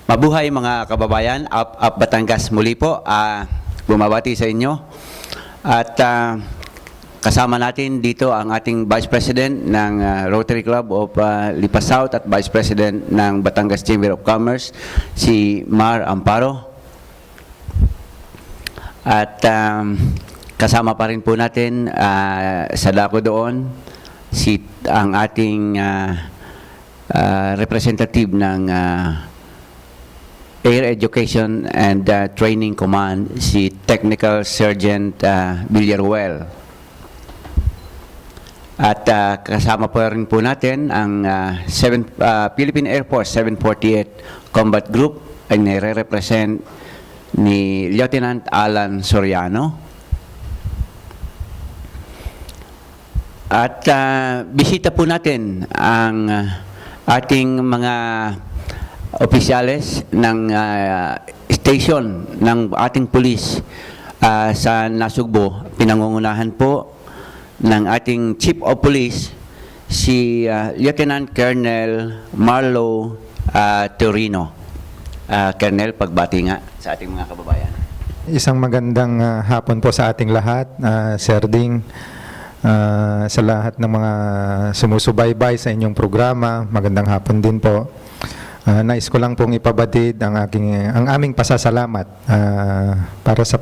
Mabuhay mga kababayan, Up Batangas muli po, bumabati sa inyo. At kasama natin dito ang ating Vice President ng Rotary Club of Lipa South at Vice President ng Batangas Chamber of Commerce, si Mar Amparo. At kasama pa rin po natin sa dako doon ang ating representative ng Air Education and Training Command, si Technical Sergeant Villaruel. At kasama po rin po natin ang Philippine Air Force 748 Combat Group ay nire-represent ni Lieutenant Alan Soriano. At bisita po natin ang ating mga opisyales ng station ng ating pulis sa Nasugbo. Pinangungunahan po ng ating Chief of Police, si Lieutenant Colonel Marlo Torino. Colonel, pagbati nga sa ating mga kababayan. Isang magandang hapon po sa ating lahat, Sir Ding, sa lahat ng mga sumusubaybay sa inyong programa. Magandang hapon din po. Nais ko lang pong ipabatid ang aming pasasalamat para sa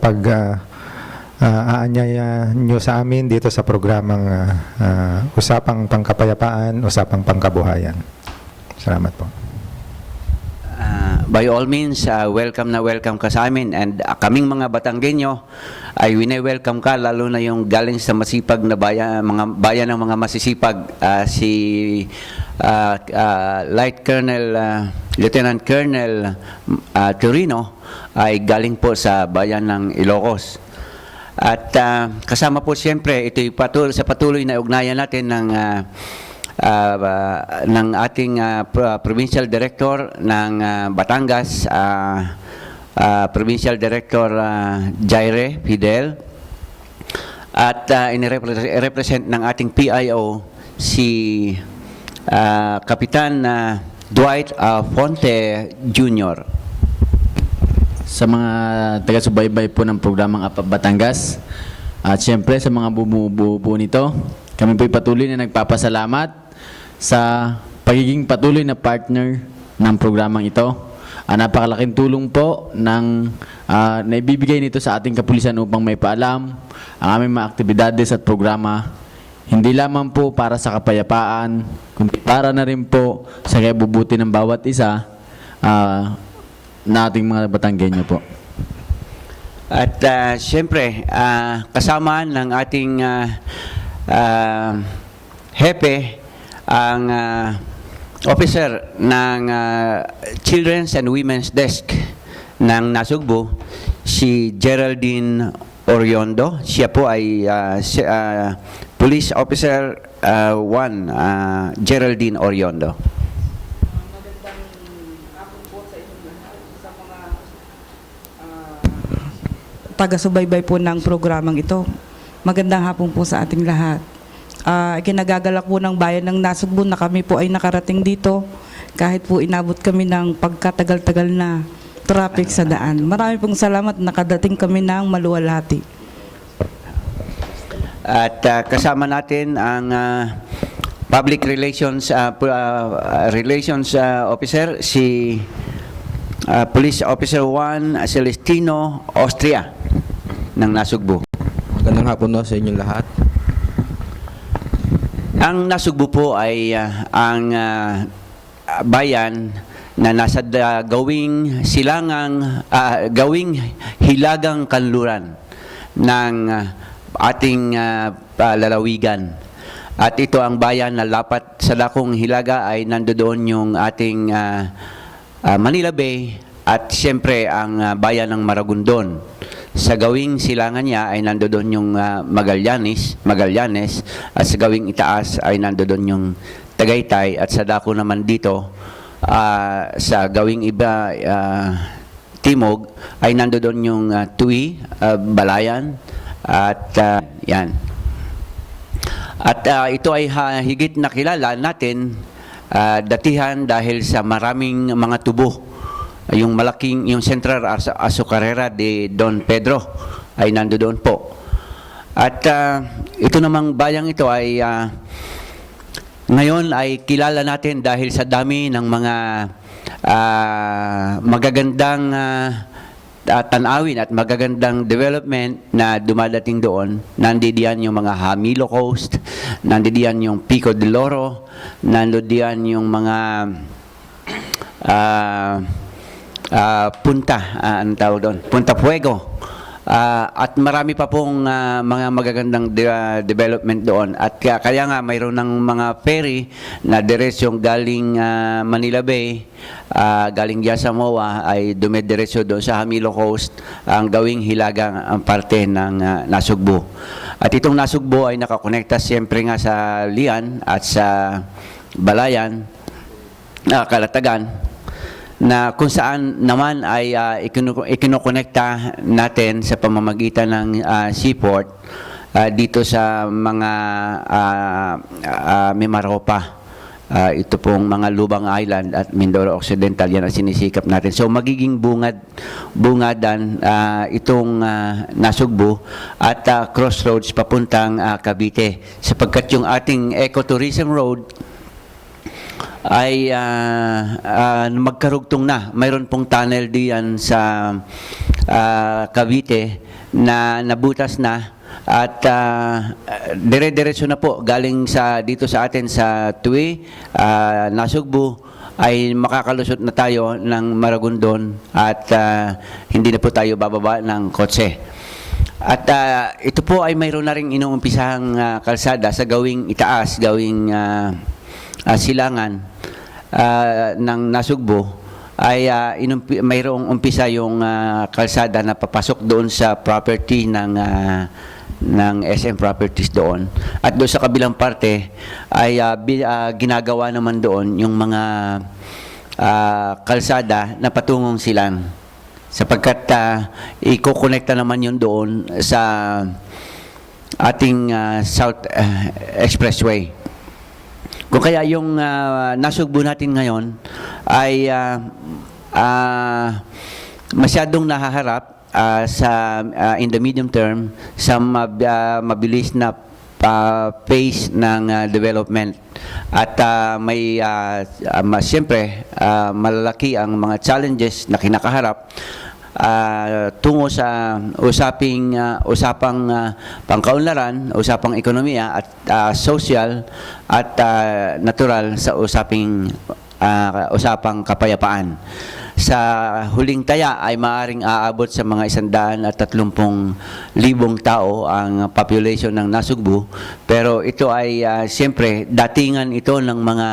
aanyaya nyo sa amin dito sa programang Usapang Pangkapayapaan, Usapang Pangkabuhayan. Salamat po. By all means, welcome na welcome ka sa amin, and kaming mga Batanggenyo ay wine-welcome ka, lalo na yung galing sa masipag na bayan ng mga masisipag, si Light Colonel Lieutenant Colonel Torino ay galing po sa bayan ng Ilocos. At kasama po siyempre ito sa patuloy na ugnayan natin ng ating Provincial Director ng Batangas, Provincial Director Jaire Fidel, at inirepresent ng ating PIO si Kapitan Dwight Fonte Jr. Sa mga taga-subaybay po ng programang Up Batangas, at siyempre sa mga bumubuo po nito, kami po'y patuloy na nagpapasalamat sa pagiging patuloy na partner ng programang ito. Napakalaking tulong po ng naibibigay nito sa ating kapulisan upang may paalam ang aming mga aktibidades at programa, hindi lamang po para sa kapayapaan, kundi para na rin po sa kabubuti ng bawat isa na ating mga Batanggenyo po. At siyempre, kasama ng ating hepe, ang officer ng Children's and Women's Desk ng Nasugbo, si Geraldine Oriondo. Siya po ay Police Officer 1, Geraldine Oriondo. Magandang hapon po sa inyong lahat, sa mga taga-subaybay po ng programang ito. Magandang hapon po sa ating lahat. Kinagagalak po ng bayan ng Nasugbo na kami po ay nakarating dito kahit po inabot kami ng pagkatagal-tagal na traffic sa daan. Marami pong salamat, nakadating kami ng maluwalhati. At kasama natin ang Public Relations Officer, si Police Officer 1 Celestino Austria ng Nasugbo. Magandang hapon po sa inyong lahat. Ang Nasugbo po ay ang bayan na nasa gawing hilagang kanluran ng ating lalawigan. At ito ang bayan na lapat sa dakong hilaga ay nandoon yung ating Manila Bay, at siyempre ang bayan ng Maragondon. Sa gawing silangan niya ay nandoon yung Magallanes, at sa gawing itaas ay nandoon yung Tagaytay, at sa dako naman dito sa gawing iba timog ay nandoon yung Tui, Balayan, at yan. At ito ay higit na kilala natin datihan dahil sa maraming mga tubo yung malaking, yung Central Azucarera de Don Pedro ay nandoon po. At ito namang bayang ito ay ngayon ay kilala natin dahil sa dami ng mga magagandang tanawin at magagandang development na dumadating doon. Nandiyan yung mga Hamilo Coast, nandiyan yung Pico de Loro, nandiyan yung mga anong tawag doon? Punta Fuego. At marami pa pong mga magagandang development doon. At kaya nga mayroon ng mga ferry na diretsyong galing Manila Bay, galing Yasamoa ay dumidiretso doon sa Hamilo Coast ang gawing hilagang ang parte ng Nasugbu. At itong Nasugbu ay nakakonekta siyempre nga sa Lian at sa Balayan, Kalatagan, na kung saan naman ay ikinokonekta natin sa pamamagitan ng seaport dito sa mga Mimaropa. Ito pong mga Lubang Island at Mindoro Occidental, yan ang sinisikap natin. So magiging bungadan itong Nasugbu at crossroads papuntang Cavite, sapagkat yung ating ecotourism road ay magkarugtong na. Mayroon pong tunnel diyan sa Cavite na nabutas na at dire-diretso na po galing sa dito sa atin sa Tui, Nasugbu, ay makakalusot na tayo ng Maragondon at hindi na po tayo bababa ng kotse. At ito po ay mayroon na ring inuumpisahang kalsada sa gawing itaas, gawing silangan ng Nasugbu ay mayroong umpisa yung kalsada na papasok doon sa property ng SM Properties doon. At doon sa kabilang parte ay ginagawa naman doon yung mga kalsada na patungong silang, sapagkat ikokonekta naman yun doon sa ating South Expressway. Kung kaya yung Nasugbu natin ngayon ay masyadong nahaharap in the medium term sa mabilis na pace ng development. At may siyempre malalaki ang mga challenges na kinakaharap tungo sa usapang pangkaunlaran, usapang ekonomiya at social at natural sa usapang kapayapaan. Sa huling taya ay maaring aabot sa mga 130,000 tao ang population ng Nasugbu, pero ito ay siyempre datingan ito ng mga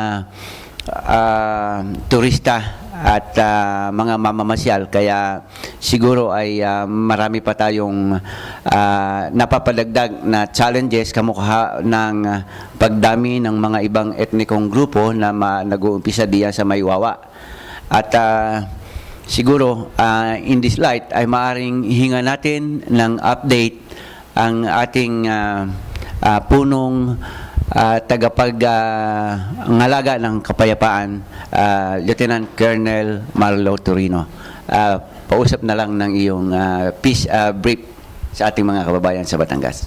turista at mga mamamasyal, kaya siguro ay marami pa tayong napapadagdag na challenges kamukha ng pagdami ng mga ibang etnikong grupo na nag-uumpisa diyan sa Maywawa. At siguro in this light ay maaring hinga natin ng update ang ating punong tagapag-ngalaga ng kapayapaan, Lieutenant Colonel Marlo Torino. Pausap na lang ng iyong peace brief sa ating mga kababayan sa Batangas.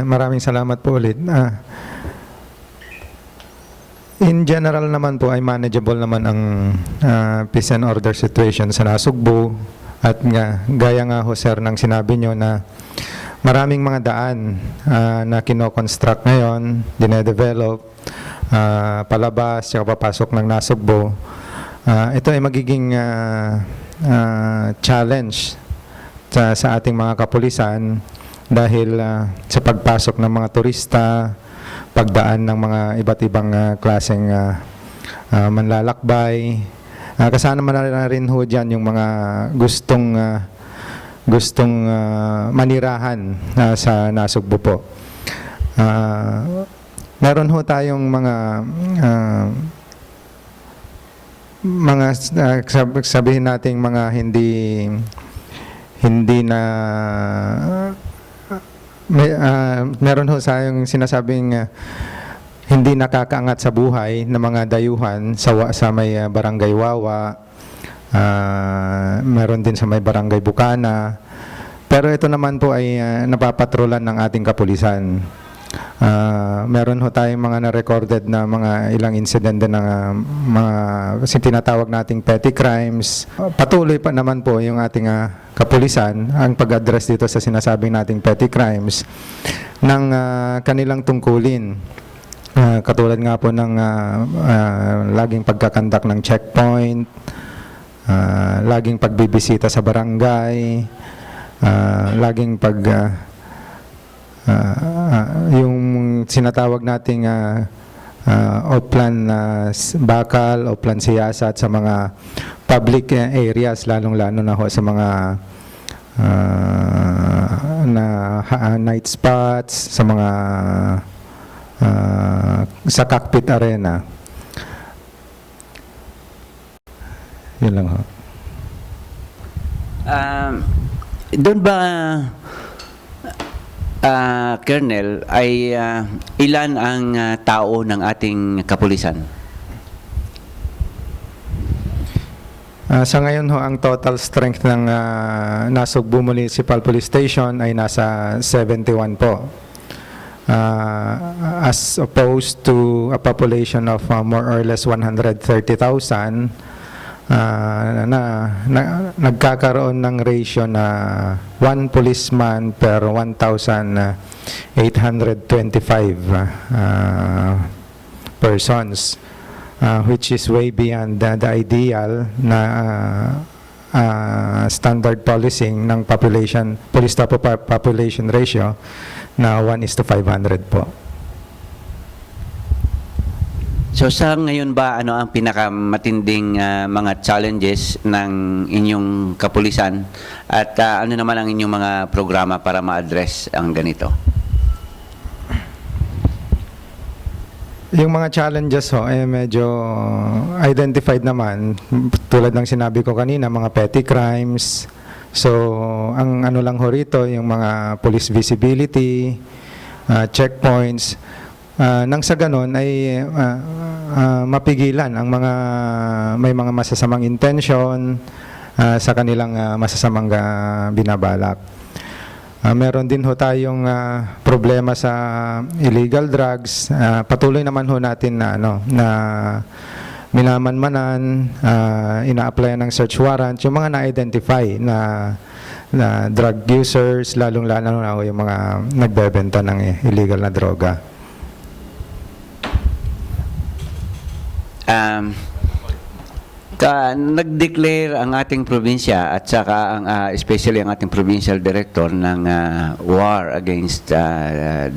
Maraming salamat po ulit. In general naman po ay manageable naman ang peace and order situation sa Nasugbu, at gaya nga ho sir ng sinabi nyo na maraming mga daan na kino-construct ngayon, dinedevelop, palabas, tsaka papasok ng Nasugbu. Ito ay magiging challenge sa ating mga kapulisan dahil sa pagpasok ng mga turista, pagdaan ng mga iba't ibang klaseng manlalakbay. Kasama na rin ho dyan yung mga gustong manirahan sa Nasugbu po. Meron ho tayong mga sabihin nating mga hindi na meron ho tayong sinasabing hindi nakakaangat sa buhay ng mga dayuhan sa may Barangay Wawa, meron din sa may Barangay Bukana. Pero ito naman po ay napapatrolan ng ating kapulisan. Meron ho tayong mga na-recorded na mga ilang incident din ng mga tinatawag nating petty crimes. Patuloy pa naman po yung ating kapulisan ang pag-address dito sa sinasabing nating petty crimes ng kanilang tungkulin. Katulad nga po ng laging pagkakandak ng checkpoint, laging pagbibisita sa barangay, laging yung sinatawag nating Oplan Bakal, Oplan Siyasat sa mga public areas, lalong-lalo na ho sa mga night spots, sa mga sa cockpit arena. Yun lang ho. Doon ba, Colonel, ay ilan ang tao ng ating kapulisan? Sa ngayon ho, ang total strength ng Nasugbu Municipal Police Station ay nasa 71 po. As opposed to a population of more or less 130,000, nagkakaroon ng ratio na 1 policeman per 1,825 persons, which is way beyond the ideal na standard policing ng police to population ratio na 1:500 po. So sa ngayon ba, ano ang pinakamatinding mga challenges ng inyong kapulisan at ano naman ang inyong mga programa para ma-address ang ganito? Yung mga challenges ho ay medyo identified naman, tulad ng sinabi ko kanina, mga petty crimes. So ang ano lang ho rito, yung mga police visibility, checkpoints, nang sa ganon ay mapigilan ang mga may mga masasamang intention sa kanilang masasamang binabalak. Meron din ho tayong problema sa illegal drugs. Patuloy naman ho natin na minamanmanan, ina-applyan ng search warrant yung mga na-identify na drug users, lalong-lalo na ho yung mga nagbebenta ng illegal na droga. Nag-declare ang ating probinsya at saka especially ang ating provincial director ng war against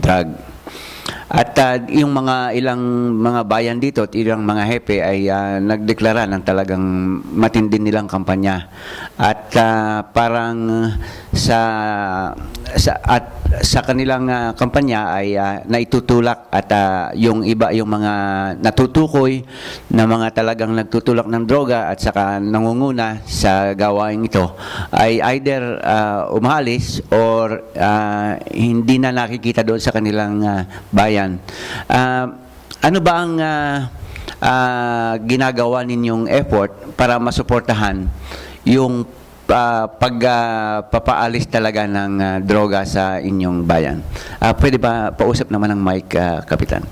drug. At yung mga ilang mga bayan dito at ilang mga hepe ay nagdeklara ng talagang matindi nilang kampanya. At parang sa kanilang kampanya ay naitutulak at yung iba, yung mga natutukoy na mga talagang nagtutulak ng droga at saka nangunguna sa gawain ito ay either umalis or hindi na nakikita doon sa kanilang bayan. Ano ba ang ginagawa ninyong effort para masuportahan yung pagpapaalis talaga ng droga sa inyong bayan? Pwede ba pausap naman ng mic, Kapitan?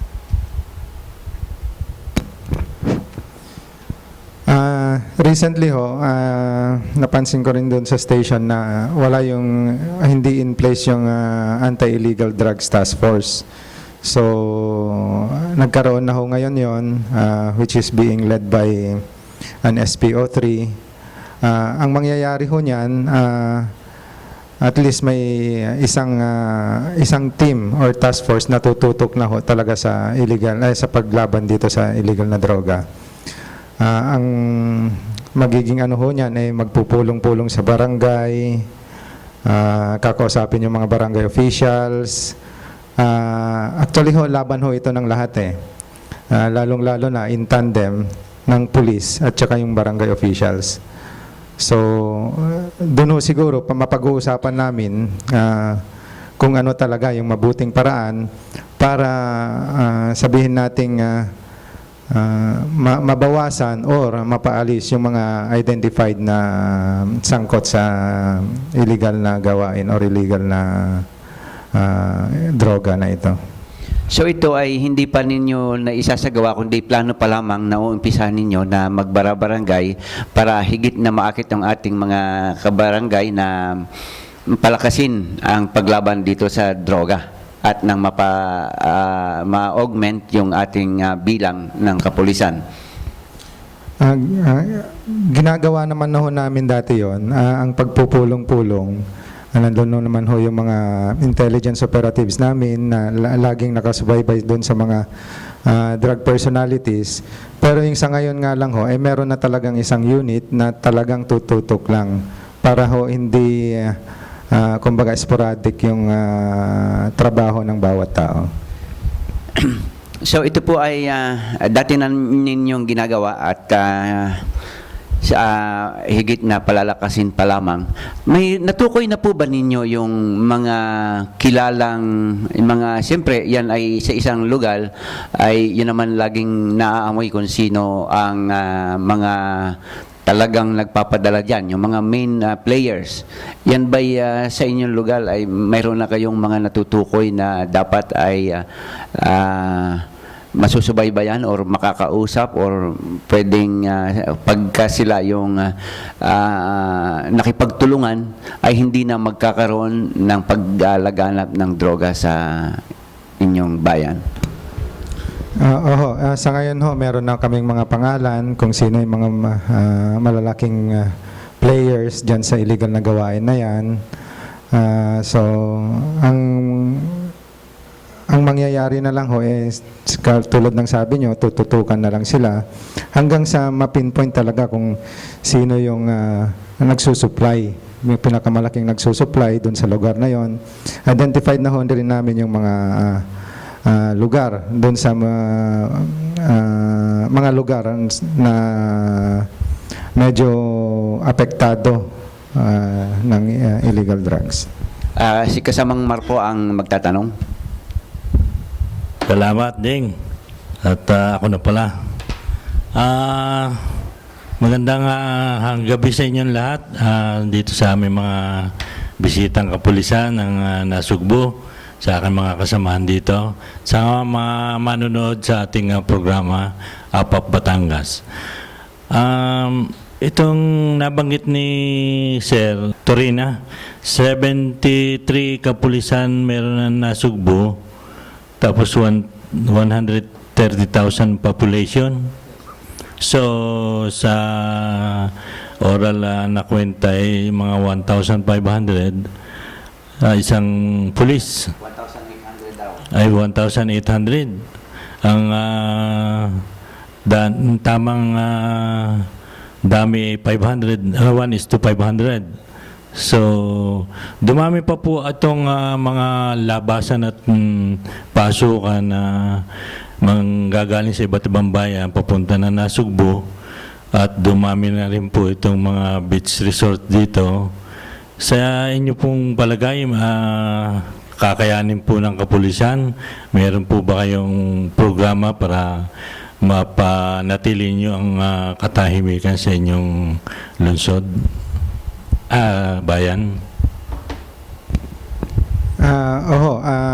Recently ho, napansin ko rin doon sa station na wala yung, hindi in place yung anti-illegal drugs task force. So, nagkaroon na ho ngayon yon, which is being led by an SPO3. Ang mangyayari ho niyan, at least may isang team or task force na tututok na ho talaga sa illegal, sa paglaban dito sa illegal na droga. Ang magiging ano ho niyan ay magpupulong-pulong sa barangay, kakausapin yung mga barangay officials. Actually ho, laban ho ito ng lahat lalong-lalo na in tandem ng police at saka yung barangay officials. So, doon ho siguro mapag-uusapan namin kung ano talaga yung mabuting paraan para sabihin nating mabawasan or mapaalis yung mga identified na sangkot sa illegal na gawain or illegal na droga na ito. So ito ay hindi pa ninyo na isasagawa kundi plano pa lamang na uumpisahan ninyo na magbara-barangay para higit na maakit ang ating mga kabarangay na palakasin ang paglaban dito sa droga at nang ma-augment yung ating bilang ng kapulisan. Ginagawa naman na ho namin dati yon, ang pagpupulong-pulong. Nandun naman ho yung mga intelligence operatives namin na laging nakasubaybay doon sa mga drug personalities. Pero yung sa ngayon nga lang ho, meron na talagang isang unit na talagang tututok lang para ho hindi kumbaga sporadic yung trabaho ng bawat tao. So ito po ay dati na ninyong ginagawa at sa higit na palalakasin pa lamang. May natukoy na po ba ninyo yung mga kilalang, siyempre yan ay sa isang lugar, ay yun naman laging naaamoy kung sino ang mga talagang nagpapadala dyan, yung mga main players. Yan ba sa inyong lugar ay mayroon na kayong mga natutukoy na dapat ay masusubaybayan or makakausap or pwedeng pagka sila yung nakipagtulungan ay hindi na magkakaroon ng paggalaganap ng droga sa inyong bayan? Sa ngayon ho, meron na kaming mga pangalan kung sino yung mga malalaking players dyan sa illegal na gawain na yan. So, ang mangyayari na lang ho tulad ng sabi nyo, tututukan na lang sila hanggang sa mapinpoint talaga kung sino yung nagsusupply, yung pinakamalaking nagsusupply dun sa lugar na yon. Identified na ho rin namin yung mga lugar dun sa mga lugar na medyo apektado ng illegal drugs. Si kasamang Marpo ang magtatanong. Salamat, Ding. At ako na pala. Magandang gabi sa inyong lahat dito sa aming mga bisitang kapulisan ng Nasugbu, sa aking mga kasamahan dito, sa mga manonood sa ating programa APAP Batangas. Itong nabanggit ni Sir Torina, 73 kapulisan meron na Nasugbu, tapos 130,000 population. So, sa oral na kwenta ay mga 1,500. Isang pulis. 1,800 daw. Ay 1,800. Ang tamang dami ay 500. 1:500. So, dumami pa po itong mga labasan at pasukan na manggagaling sa iba't ibang bayan papunta na Nasugbu, at dumami na rin po itong mga beach resort dito. Sa inyo pong palagay, kakayanin po ng kapulisan, meron po ba kayong programa para mapanatili nyo ang katahimikan sa inyong lungsod? Bayan?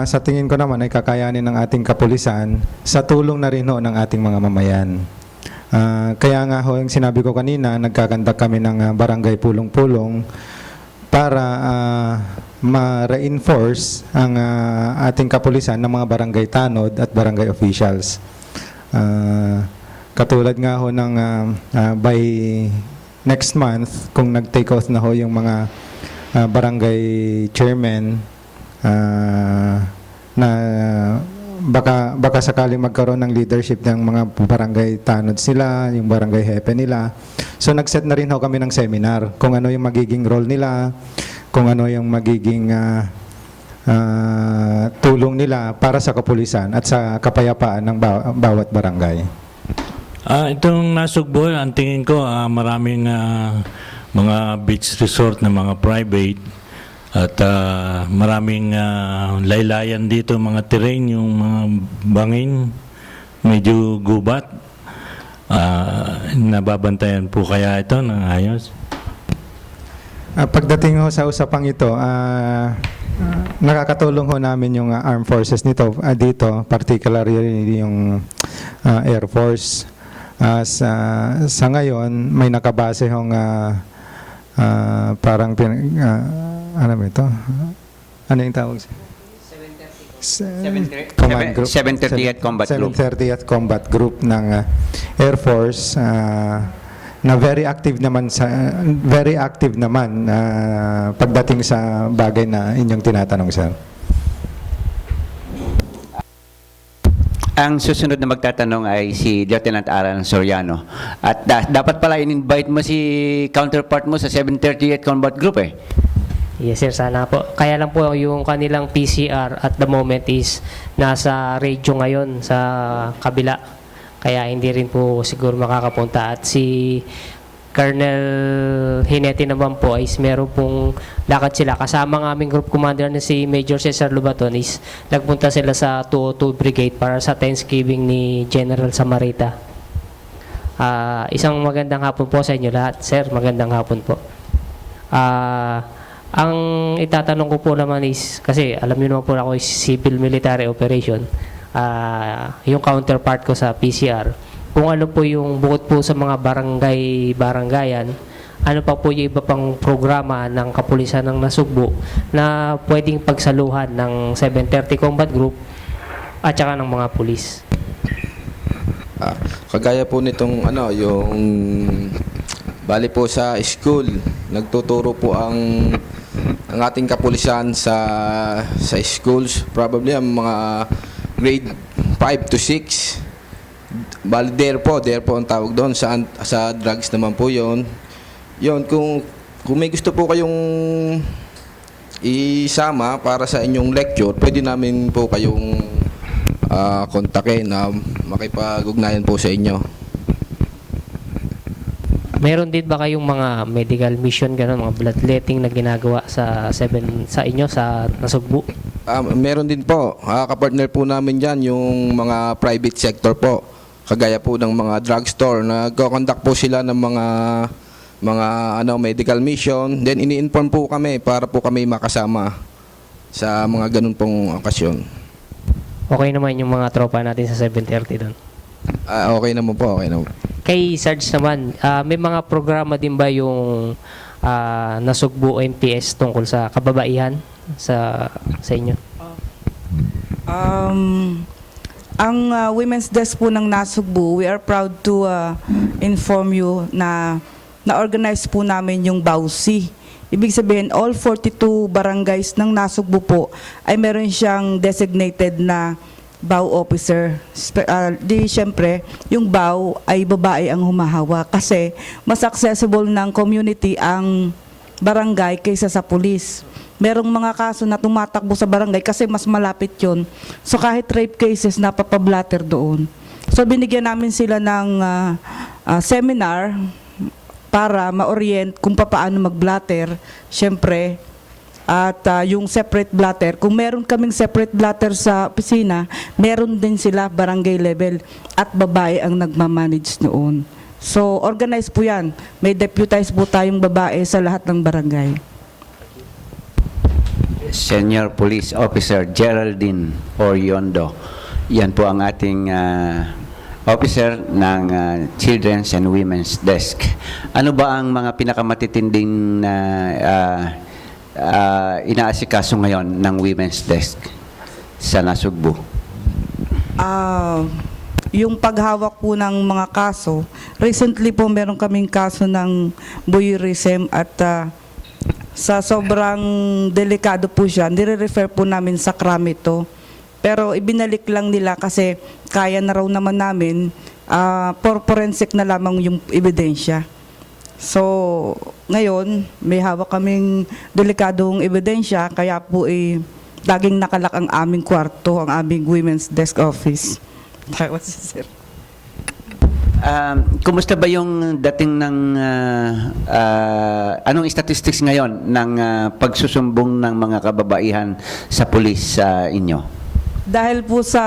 Sa tingin ko naman ay kakayanin ng ating kapulisan sa tulong na rin ho ng ating mga mamayan. Kaya nga ho, yung sinabi ko kanina, nagkakandak kami ng barangay pulong-pulong para ma-reinforce ang ating kapulisan ng mga barangay tanod at barangay officials. Katulad nga ho ng by next month, kung nag-take oath na ho yung mga barangay chairman na baka sakaling magkaroon ng leadership ng mga barangay tanod sila, yung barangay hepe nila. So nag-set na rin ho kami ng seminar kung ano yung magiging role nila, kung ano yung magiging tulong nila para sa kapulisan at sa kapayapaan ng bawat barangay. Itong Nasugbu, ang tingin ko maraming mga beach resort na mga private At maraming laylayan dito, mga terrain, yung mga bangin, medyo gubat. Nababantayan po kaya ito ng ayos? Pagdating ho sa usapang ito, nakakatulong ho namin yung armed forces dito, particularly yung Air Force. Sa ngayon, may nakabase hong parang ano ba ito? Ano yung tawag? 730th Combat Group. 730th Combat Group ng Air Force na very active naman pagdating sa bagay na inyong tinatanong, sir. Ang susunod na magtatanong ay si Lieutenant Alan Soriano. At dapat pala in-invite mo si counterpart mo sa 730th Combat Group eh. Yes sir, sana po. Kaya lang po yung kanilang PCR at the moment is nasa radio ngayon sa kabila. Kaya hindi rin po siguro makakapunta. At si Colonel Hinete naman po is meron pong lakad sila. Kasama ng aming group commander na si Major Cesar Lubaton is nagpunta sila sa 202 Brigade para sa Thanksgiving ni General Samarita. Isang magandang hapon po sa inyo lahat. Sir, magandang hapon po. Ang itatanong ko po naman is, kasi alam niyo naman po ako is civil military operation, yung counterpart ko sa PCR, kung ano po yung bukod po sa mga barangayan, ano pa po yung iba pang programa ng kapulisan ng Nasugbu na pwedeng pagsaluhan ng 730 Combat Group at saka ng mga pulis. Kagaya po nitong yung bali po sa school, nagtuturo po ang ating kapulisan sa schools, probably ang mga grade 5 to 6. Bali there po ang tawag doon, sa drugs naman po yon. Kung may gusto po kayong isama para sa inyong lecture, pwede namin po kayong kontakin na makipag-ugnayan po sa inyo. Meron din ba kayong mga medical mission gano'n, mga bloodletting na ginagawa sa inyo sa Nasugbu? Meron din po. Kapartner po namin dyan yung mga private sector po. Kagaya po ng mga drugstore. Nagko-conduct po sila ng mga medical mission. Then ini-inform po kami para po kami makasama sa mga ganun pong okasyon. Okay naman yung mga tropa natin sa 730 doon? Okay naman po, okay naman. Kay Sarge naman, may mga programa din ba yung Nasugbu MPS tungkol sa kababaihan sa inyo? Ang Women's Desk po ng Nasugbu, we are proud to inform you na na-organize po namin yung BAUSI. Ibig sabihin, all 42 barangays ng Nasugbu po ay meron siyang designated na BAU officer. Siyempre, yung BAU ay babae ang humahawa kasi mas accessible ng community ang barangay kaysa sa pulis. Merong mga kaso na tumatakbo sa barangay kasi mas malapit yun. So kahit rape cases, napapablatter doon. So binigyan namin sila ng seminar para ma-orient kung paano mag-blatter. Siyempre, at yung separate blatter, kung meron kaming separate blatter sa opisina, meron din sila barangay level at babae ang nagmamanage noon. So, organized po yan. May deputize po tayong babae sa lahat ng barangay. Senior Police Officer Geraldine Oriondo. Yan po ang ating officer ng Children's and Women's Desk. Ano ba ang mga pinakamatitinding na inaasikaso ngayon ng Women's Desk sa Nasugbu? Yung paghawak po ng mga kaso, recently po meron kaming kaso ng voyeurism at sa sobrang delikado po siya, nire-refer po namin sa CRAM ito. Pero ibinalik lang nila kasi kaya na raw naman namin, for forensic na lamang yung ebidensya. So, ngayon, may hawak kaming delikadong ebidensya, kaya po laging nakalak ang aming kwarto, ang aming Women's Desk Office. Sir. Kumusta ba yung dating ng anong statistics ngayon ng pagsusumbong ng mga kababaihan sa pulis sa inyo? Dahil po sa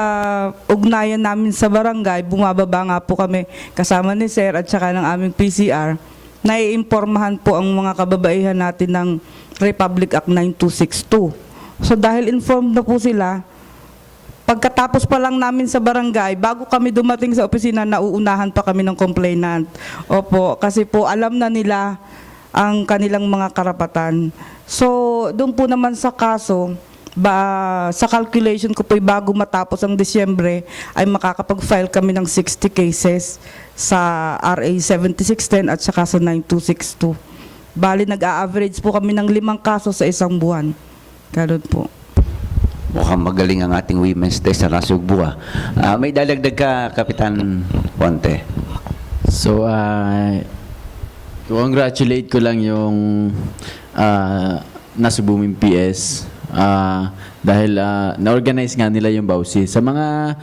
ugnayan namin sa barangay, bumababa nga po kami kasama ni Sir at saka ng aming PCR. Naiimpormahan po ang mga kababaihan natin ng Republic Act 9262. So dahil informed na po sila, pagkatapos pa lang namin sa barangay, bago kami dumating sa opisina, nauunahan pa kami ng complainant. Opo, kasi po alam na nila ang kanilang mga karapatan. So doon po naman sa kaso, sa calculation ko po bago matapos ang Disyembre ay makakapag-file kami ng 60 cases sa RA 7610 at saka sa 9262. Bali nag-a-average po kami ng 5 kaso sa isang buwan. Ganun po. Mukhang magaling ang ating Women's Day sa Nasugbu. May dalagdag ka, Kapitan Ponte. So, congratulate ko lang yung Nasugbu PS dahil na-organize nga nila yung Bausi. Sa mga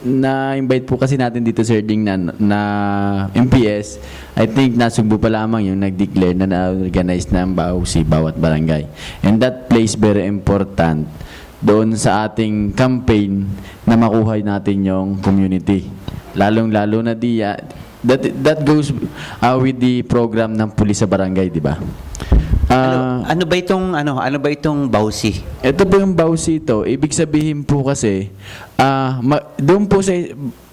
na-invite po kasi natin dito, Sir Ding, na MPS, I think Nasugbu pa lamang yung nag-declare na na-organize na ang Bausi bawat barangay. And that plays very important doon sa ating campaign na makuha natin yung community. Lalong-lalo na that goes with the program ng pulis sa barangay, di ba? Ano ba itong Bausi? Ito po yung Bausi ito. Ibig sabihin po kasi, doon po sa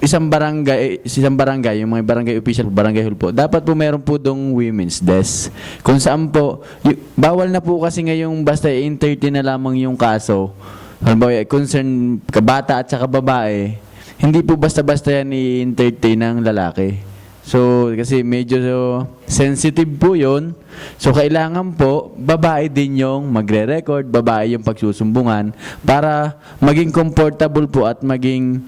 isang barangay, yung mga barangay official, barangay hall po, dapat po meron po dong women's desk. Kung saan po, bawal na po kasi ngayong basta entertain na lamang yung kaso, halimbawa, concern kabata at saka babae, hindi po basta-basta yan i-entertain ng lalaki. So, kasi medyo sensitive po yun. So, kailangan po, babae din yung magre-record, babae yung pagsusumbungan para maging comfortable po at maging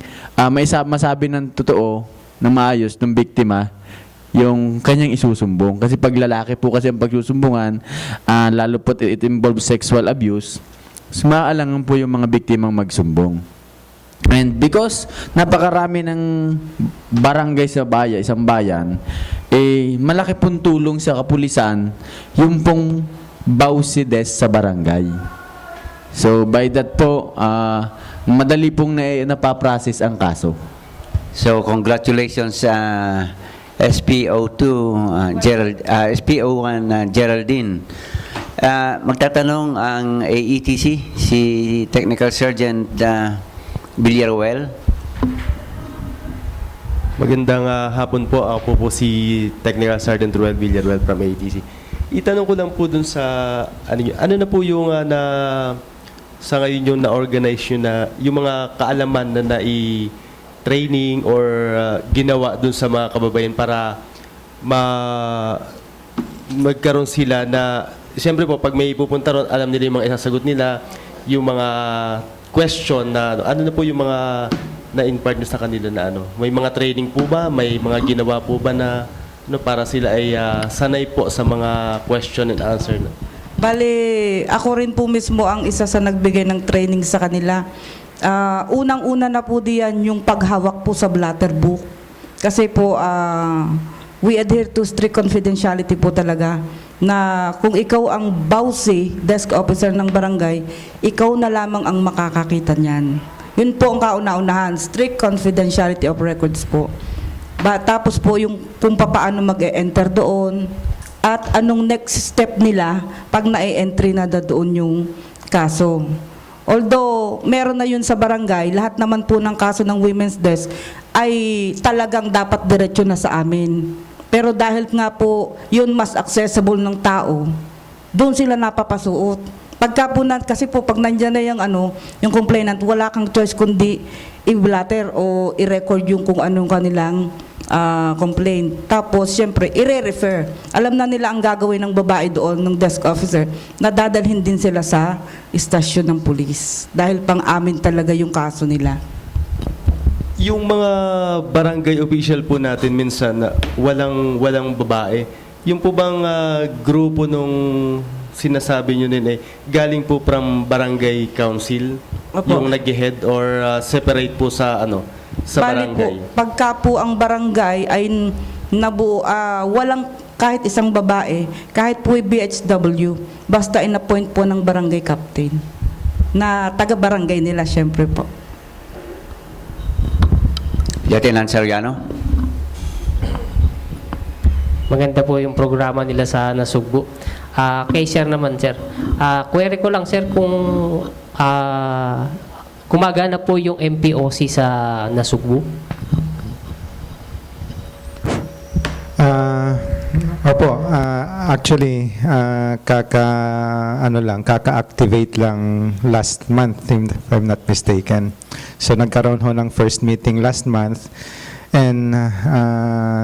masabi ng totoo, na maayos, ng biktima, yung kanyang isusumbong. Kasi pag lalaki po kasi ang pagsusumbungan, lalo po it involves sexual abuse, maalangan po yung mga biktimang magsumbong. And because napakarami ng barangay sa isang bayan, malaki pong tulong sa kapulisan yung pong Bausi desk sa barangay. So by that po, madali pong napaprocess ang kaso. So congratulations sa SPO2 SPO1 Geraldine. Magtatanong ang AETC, si Technical Sergeant Villaruel. Magandang hapon po. Ako po si Technical Sergeant Ruel Villaruel from ATC. Itanong ko lang po dun sa ano na po yung sa ngayon yung na-organize yun na yung mga kaalaman na nai-training or ginawa dun sa mga kababayan para magkaroon sila na siyempre po pag may pupunta ron, alam nila yung mga isasagot nila, yung mga question na ano na po yung mga na-impart nyo sa kanila na may mga training po ba? May mga ginawa po ba na para sila ay sanay po sa mga question and answer na? Bali, ako rin po mismo ang isa sa nagbigay ng training sa kanila. Unang-una na po diyan yung paghawak po sa blatter book. Kasi po, we adhere to strict confidentiality po talaga. Na kung ikaw ang Bausi, desk officer ng barangay, ikaw na lamang ang makakakita niyan. Yun po ang kauna-unahan, strict confidentiality of records po. Tapos po yung kung paano mag-e-enter doon at anong next step nila pag na-e-entry na doon yung kaso. Although meron na yun sa barangay, lahat naman po ng kaso ng women's desk ay talagang dapat diretso na sa amin. Pero dahil nga po yun mas accessible ng tao, doon sila napapasuot. Pagka po kasi po pag nandiyan na yung complainant, wala kang choice kundi i-blatter o i-record yung kung anong kanilang complaint. Tapos siyempre i-refer. Alam na nila ang gagawin ng babae doon, ng desk officer, na dadalhin din sila sa istasyon ng pulis. Dahil pang-amin talaga yung kaso nila. Yung mga barangay official po natin minsan walang babae. Yung po bang grupo nung sinasabi nyo din galing po from barangay council? Opo. Yung nag-head or separate po sa Sa Bali barangay. po, pagka po ang barangay ay nabuo, walang kahit isang babae, kahit po BHW, basta in-appoint po ng barangay captain na taga-barangay nila, syempre po. Lieutenant Soriano? Maganda po yung programa nila sa Nasugbu. Kay sir naman, sir. Query ko lang, sir, kung gumagana po yung MPOC sa Nasugbu. Opo, actually, kaka-activate lang last month, if I'm not mistaken. So nagkaroon ho ng first meeting last month, and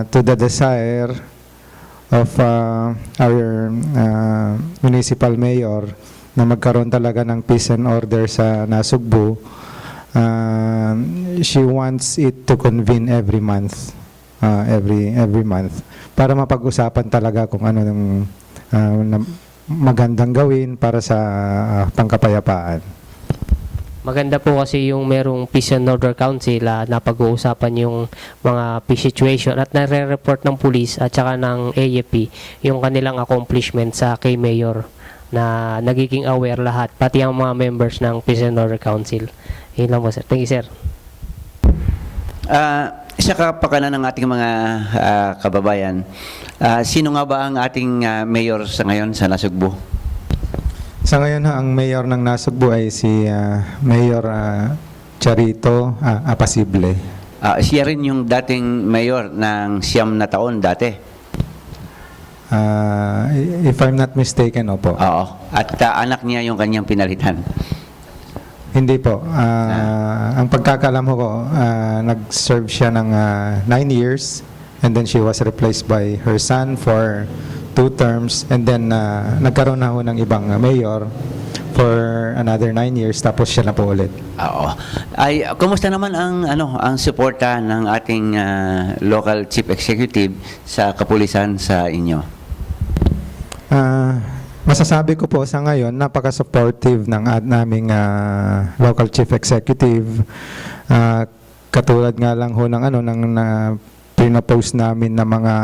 to the desire of our municipal mayor na magkaroon talaga ng peace and order sa Nasugbu, she wants it to convene every month. Every month para mapag-usapan talaga kung ano ng magandang gawin para sa pangkapayapaan. Maganda po kasi yung merong Peace and Order Council na pag-uusapan yung mga peace situation at nare-report ng police at saka ng AFP yung kanilang accomplishment sa kay Mayor na nagiging aware lahat, pati ang mga members ng Peace and Order Council. Yun lang po, sir. Thank you, sir. Sa kapakanan ng ating mga kababayan, sino nga ba ang ating mayor sa ngayon sa Nasugbu? Sa ngayon ang mayor ng Nasugbu ay si Mayor Charito Apasible. Siya rin yung dating mayor ng 9 na taon dati. If I'm not mistaken, opo. Oo. At anak niya yung kanyang pinalitan. Hindi po. Ang pagkakalam ko, nag-serve siya ng 9 years, and then she was replaced by her son for 2 terms, and then nagkaroon na ho ng ibang mayor for another 9 years, tapos siya na po ulit. Oo. Ay, kumusta naman ang suporta ng ating local chief executive sa kapulisan sa inyo? Masasabi ko po sa ngayon, napaka-supportive ng naming local chief executive. Katulad nga lang ho ng pinopost namin na mga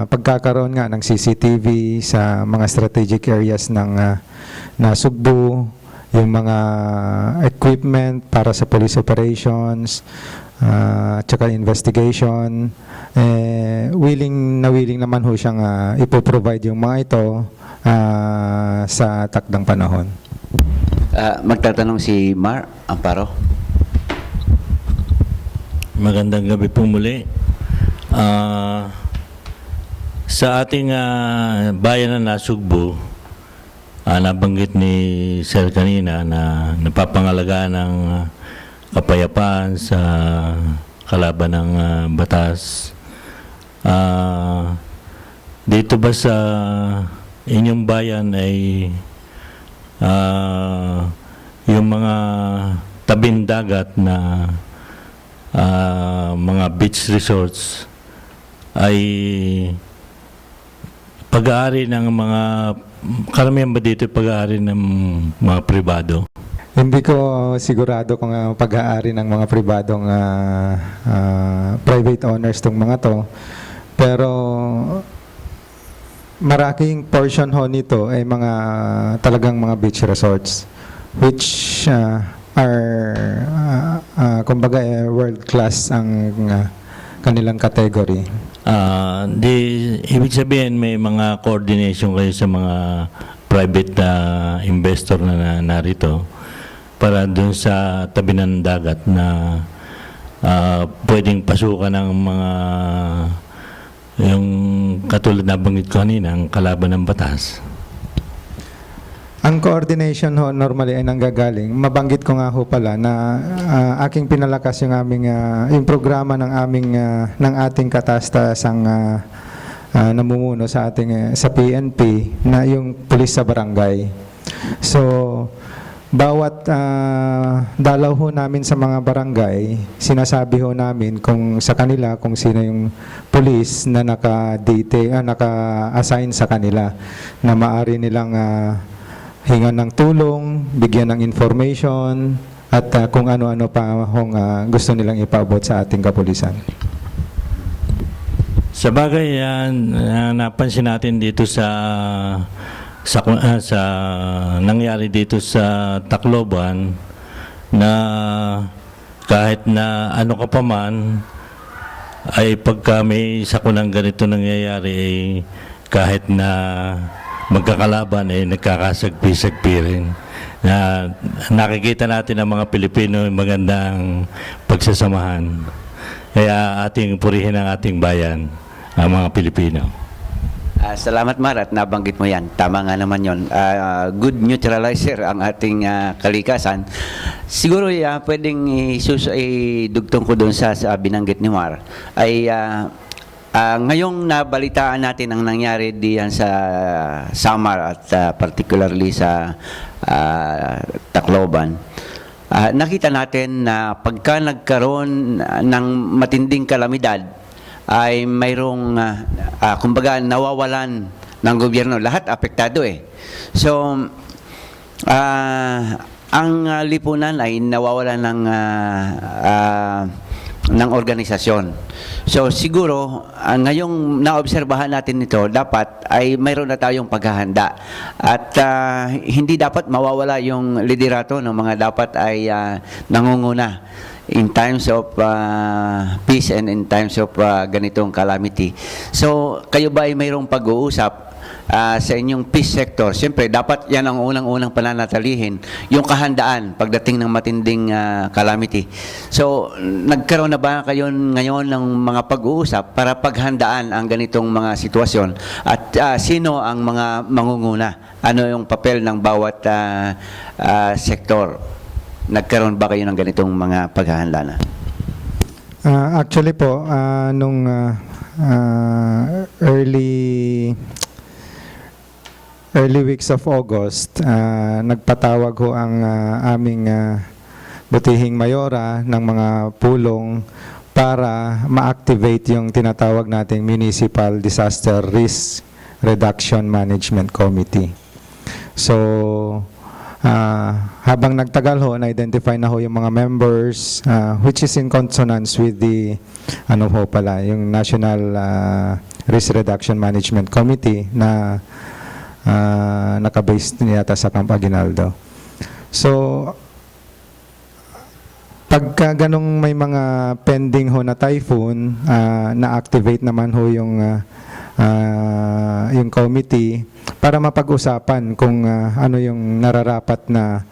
pagkakaroon nga ng CCTV sa mga strategic areas ng Nasugbu, yung mga equipment para sa police operations, tsaka investigation. Willing naman ho siyang ipoprovide yung mga ito sa takdang panahon. Magtatanong si Mar Amparo. Magandang gabi po muli. Sa ating bayan ng Nasugbu, nabanggit ni Sir kanina na napapangalagaan ng kapayapaan sa kalaban ng batas. Dito ba sa inyong bayan ay yung mga tabing dagat na mga beach resorts ay pag-aari ng mga karamihan ba dito pag-aari ng mga pribado? Hindi ko sigurado kung pag-aari ng mga pribadong private owners tong mga to. Pero maraking portion ho nito ay mga talagang mga beach resorts which are kumbaga world class ang kanilang category. Ibig sabihin may mga coordination kayo sa mga private investor na narito para doon sa tabi ng dagat na pwedeng pasukan ng mga yung katulad na banggit ko kanina, ang kalaban ng batas. Ang coordination ho normally ay nanggagaling. Mabanggit ko nga ho pala na aking pinalakas yung aming yung programa ng aming ng ating katastasang namumuno sa ating sa PNP na yung pulis sa barangay. So bawat dalaw ho namin sa mga barangay, sinasabi ho namin kung sa kanila kung sino yung pulis na naka-assign sa kanila na maaari nilang hingan ng tulong, bigyan ng information, at kung ano-ano pa hong gusto nilang ipaabot sa ating kapulisan. Sa bagay yan, napansin natin dito sa nangyari dito sa Tacloban na kahit na ano ka pa man ay pagka may sakunang ganito nangyayari ay kahit na magkakalaban ay nagkakasagpi-sagpi rin. Na nakikita natin ang mga Pilipino yung magandang pagsasamahan. Kaya ating purihin ang ating bayan, ang mga Pilipino. Salamat Mar at nabanggit mo yan. Tama nga naman yon. Good neutralizer ang ating kalikasan. Siguro pwedeng idugtong ko doon sa binanggit ni Mar ay ngayong nabalitaan natin ang nangyari diyan sa Samar at particularly sa Tacloban. Nakita natin na pagka nagkaroon ng matinding kalamidad ay mayroong kumbaga nawawalan ng gobyerno. Lahat apektado eh. So, ang lipunan ay nawawalan ng organisasyon. So siguro ngayong naobserbahan natin ito, dapat ay mayroon na tayong paghahanda at hindi dapat mawawala yung liderato ng mga dapat ay nangunguna in times of peace and in times of ganitong calamity. So kayo ba ay mayroong pag-uusap sa inyong peace sector? Siyempre, dapat yan ang unang-unang pananatilihin, yung kahandaan pagdating ng matinding calamity. So, nagkaroon na ba kayo ngayon ng mga pag-uusap para paghandaan ang ganitong mga sitwasyon? At sino ang mga mangunguna? Ano yung papel ng bawat sektor? Nagkaroon ba kayo ng ganitong mga paghahanda na? Actually po, nung early weeks of August, nagpatawag ho ang aming butihing mayora ng mga pulong para ma-activate yung tinatawag nating Municipal Disaster Risk Reduction Management Committee. So, habang nagtagal ho, na-identify na ho yung mga members, which is in consonance with the yung National Risk Reduction Management Committee na nakabase niyata sa Camp Aguinaldo. So, pagka ganong may mga pending ho na typhoon, na-activate naman ho yung committee para mapag-usapan kung ano yung nararapat na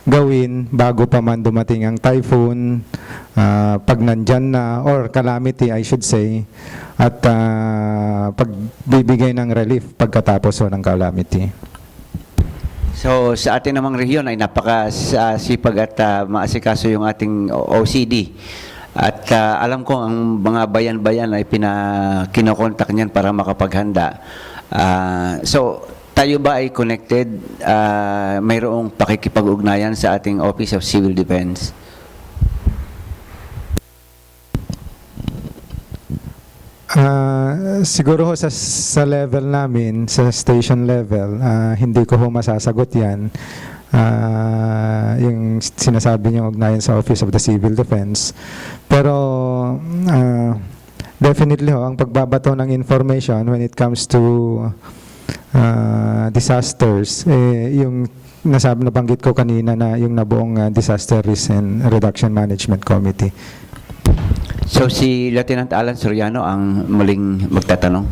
gawin bago pa man dumating ang typhoon, pag nandyan na, or calamity I should say, at pagbibigay ng relief pagkatapos ng calamity. So sa ating namang rehiyon ay napakasipag at maasikaso yung ating OCD. At alam ko ang mga bayan-bayan ay kinokontak niyan para makapaghanda. So tayo ba ay connected? Mayroong pakikipag-ugnayan sa ating Office of Civil Defense? Siguro ho sa level namin, sa station level, hindi ko ho masasagot yan. Yung sinasabi niyong ugnayan sa Office of the Civil Defense. Pero definitely ho, ang pagbabato ng information when it comes to disasters, yung nabanggit ko kanina na yung nabuong Disaster Risk and Reduction Management Committee. So si Lieutenant Alan Soriano ang muling magtatanong.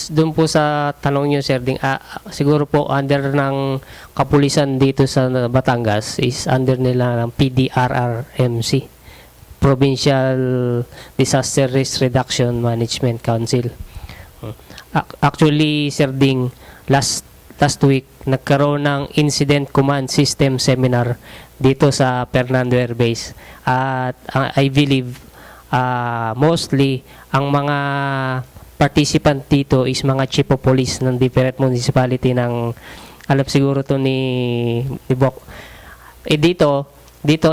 Dun po sa tanong niyo, Sir Ding, siguro po under ng kapulisan dito sa Batangas is under nila ng PDRRMC, Provincial Disaster Risk Reduction Management Council. Actually, Sir Ding, last week nagkaroon ng Incident Command System Seminar dito sa Fernando Air Base. At I believe mostly ang mga participant dito is mga chief of police ng different municipality ng, alam siguro to ni Bok. Dito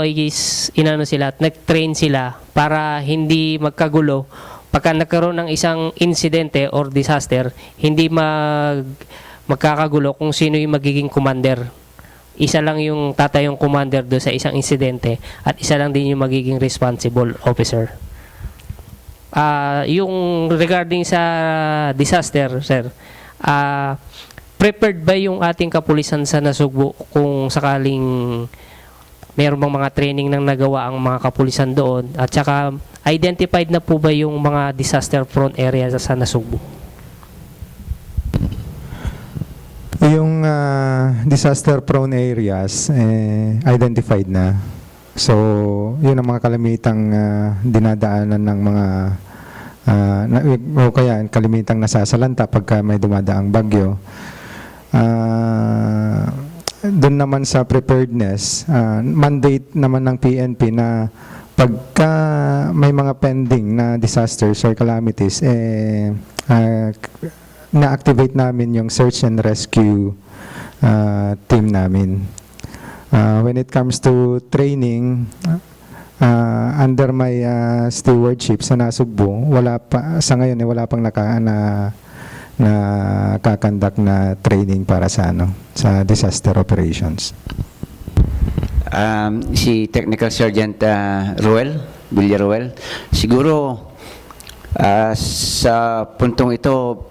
is sila at nag-train sila para hindi magkagulo. Pagka nagkaroon ng isang insidente or disaster, hindi magkakagulo kung sino yung magiging commander isa lang yung tatayong commander do sa isang insidente at isa lang din yung magiging responsible officer. Yung regarding sa disaster, sir, prepared ba yung ating kapulisan sa Nasugbu kung sakaling meron bang mga training nang nagawa ang mga kapulisan doon? At saka, identified na po ba yung mga disaster-prone areas sa Nasugbu? Yung disaster-prone areas, identified na. So, yun ang mga kalamitang dinadaanan ng mga o kaya kalimitang nasasalanta pagka may dumadaang bagyo. Doon naman sa preparedness, mandate naman ng PNP na pagka may mga pending na disasters or calamities, na-activate namin yung search and rescue team namin. When it comes to training, under my stewardship sa Nasugbu, sa ngayon wala pang nakakandak na training para sa sa disaster operations. Si Technical Sergeant Villaruel, siguro sa puntong ito,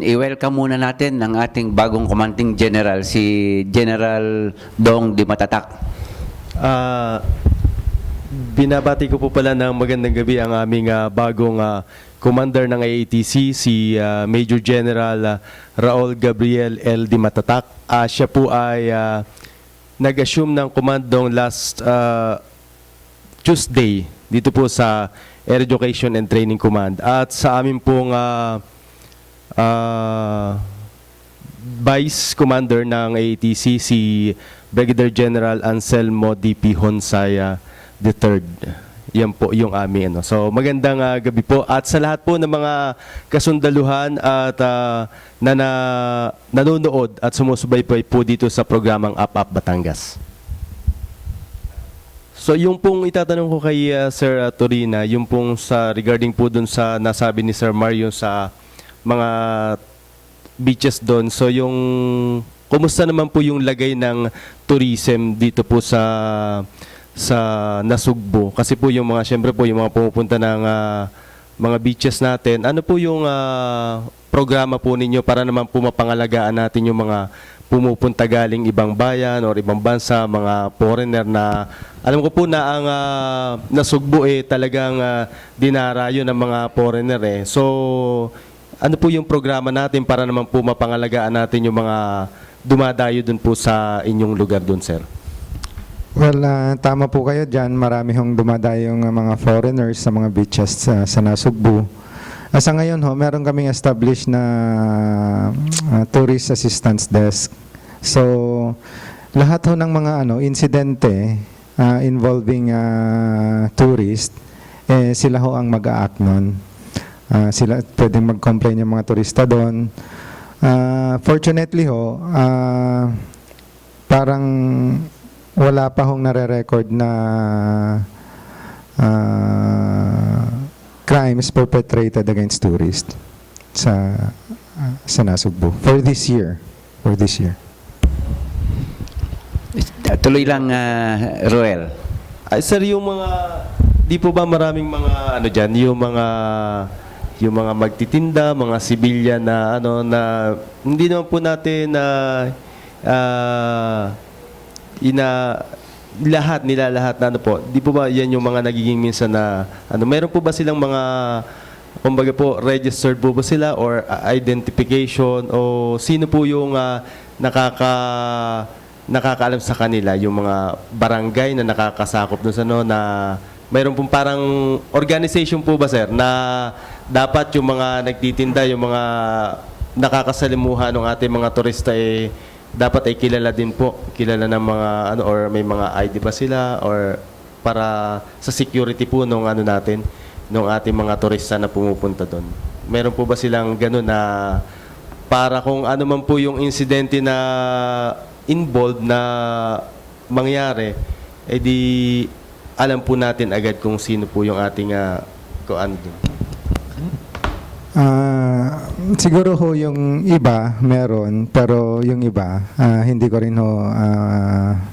i-welcome muna natin ang ating bagong commanding general, si General Dong Di Matatak. Binabati ko po pala ng magandang gabi ang aming bagong commander ng IATC, si Major General Raul Gabriel L. Di Matatak. Siya po ay nag-assume ng komandong last Tuesday dito po sa Air Education and Training Command. At sa amin pong Vice Commander ng AATC, si Brigadier General Anselmo D.P. Honsaya III. Yan po yung aming So magandang gabi po at sa lahat po ng mga kasundaluhan at nanonood at sumusubaybay po dito sa programang Up Up Batangas. So yung pong itatanong ko kay Sir Torina, yung pong sa regarding po dun sa nasabi ni Sir Mario sa mga beaches doon. So yung kumusta naman po yung lagay ng tourism dito po sa Nasugbu? Kasi po yung mga, syempre po yung mga pumupunta ng mga beaches natin, ano po yung programa po ninyo para naman po mapangalagaan natin yung mga pumupunta galing ibang bayan or ibang bansa, mga foreigner na alam ko po na ang Nasugbu talagang dinarayo ng mga foreigner So ano po yung programa natin para naman po mapangalagaan natin yung mga dumadayo dun po sa inyong lugar dun, sir? Well, tama po kayo dyan. Marami hong dumadayong mga foreigners sa mga beaches sa Nasugbu. Sa ngayon meron kaming established na tourist assistance desk. So, lahat ng mga insidente involving tourist, sila ang mag-a-act nun. Sila pwedeng mag-complain yung mga turista doon. Fortunately parang wala pa hong nare-record na crimes perpetrated against tourists sa Nasugbu for this year. Tuloy lang, Roel. Sir, yung mga di po ba maraming mga diyan, yung mga magtitinda, mga sibilyan na na hindi naman po natin nilalahat na po. Di po ba yan yung mga nagiging minsan na meron po ba silang mga kumbaga po registered po ba sila or identification o sino po yung nakakaalam sa kanila, yung mga barangay na nakakasakop dun sa na mayroon pong parang organization po ba, sir, na dapat yung mga nagtitinda, yung mga nakakasalimuha ng ating mga turista dapat ay kilala din po, kilala ng mga or may mga ID ba sila or para sa security po nung natin, nung ating mga turista na pumupunta doon. Meron po ba silang gano'n na para kung ano man po yung insidente na involved na mangyari, di alam po natin agad kung sino po yung ating doon. Siguro ho yung iba meron, pero yung iba hindi ko rin ho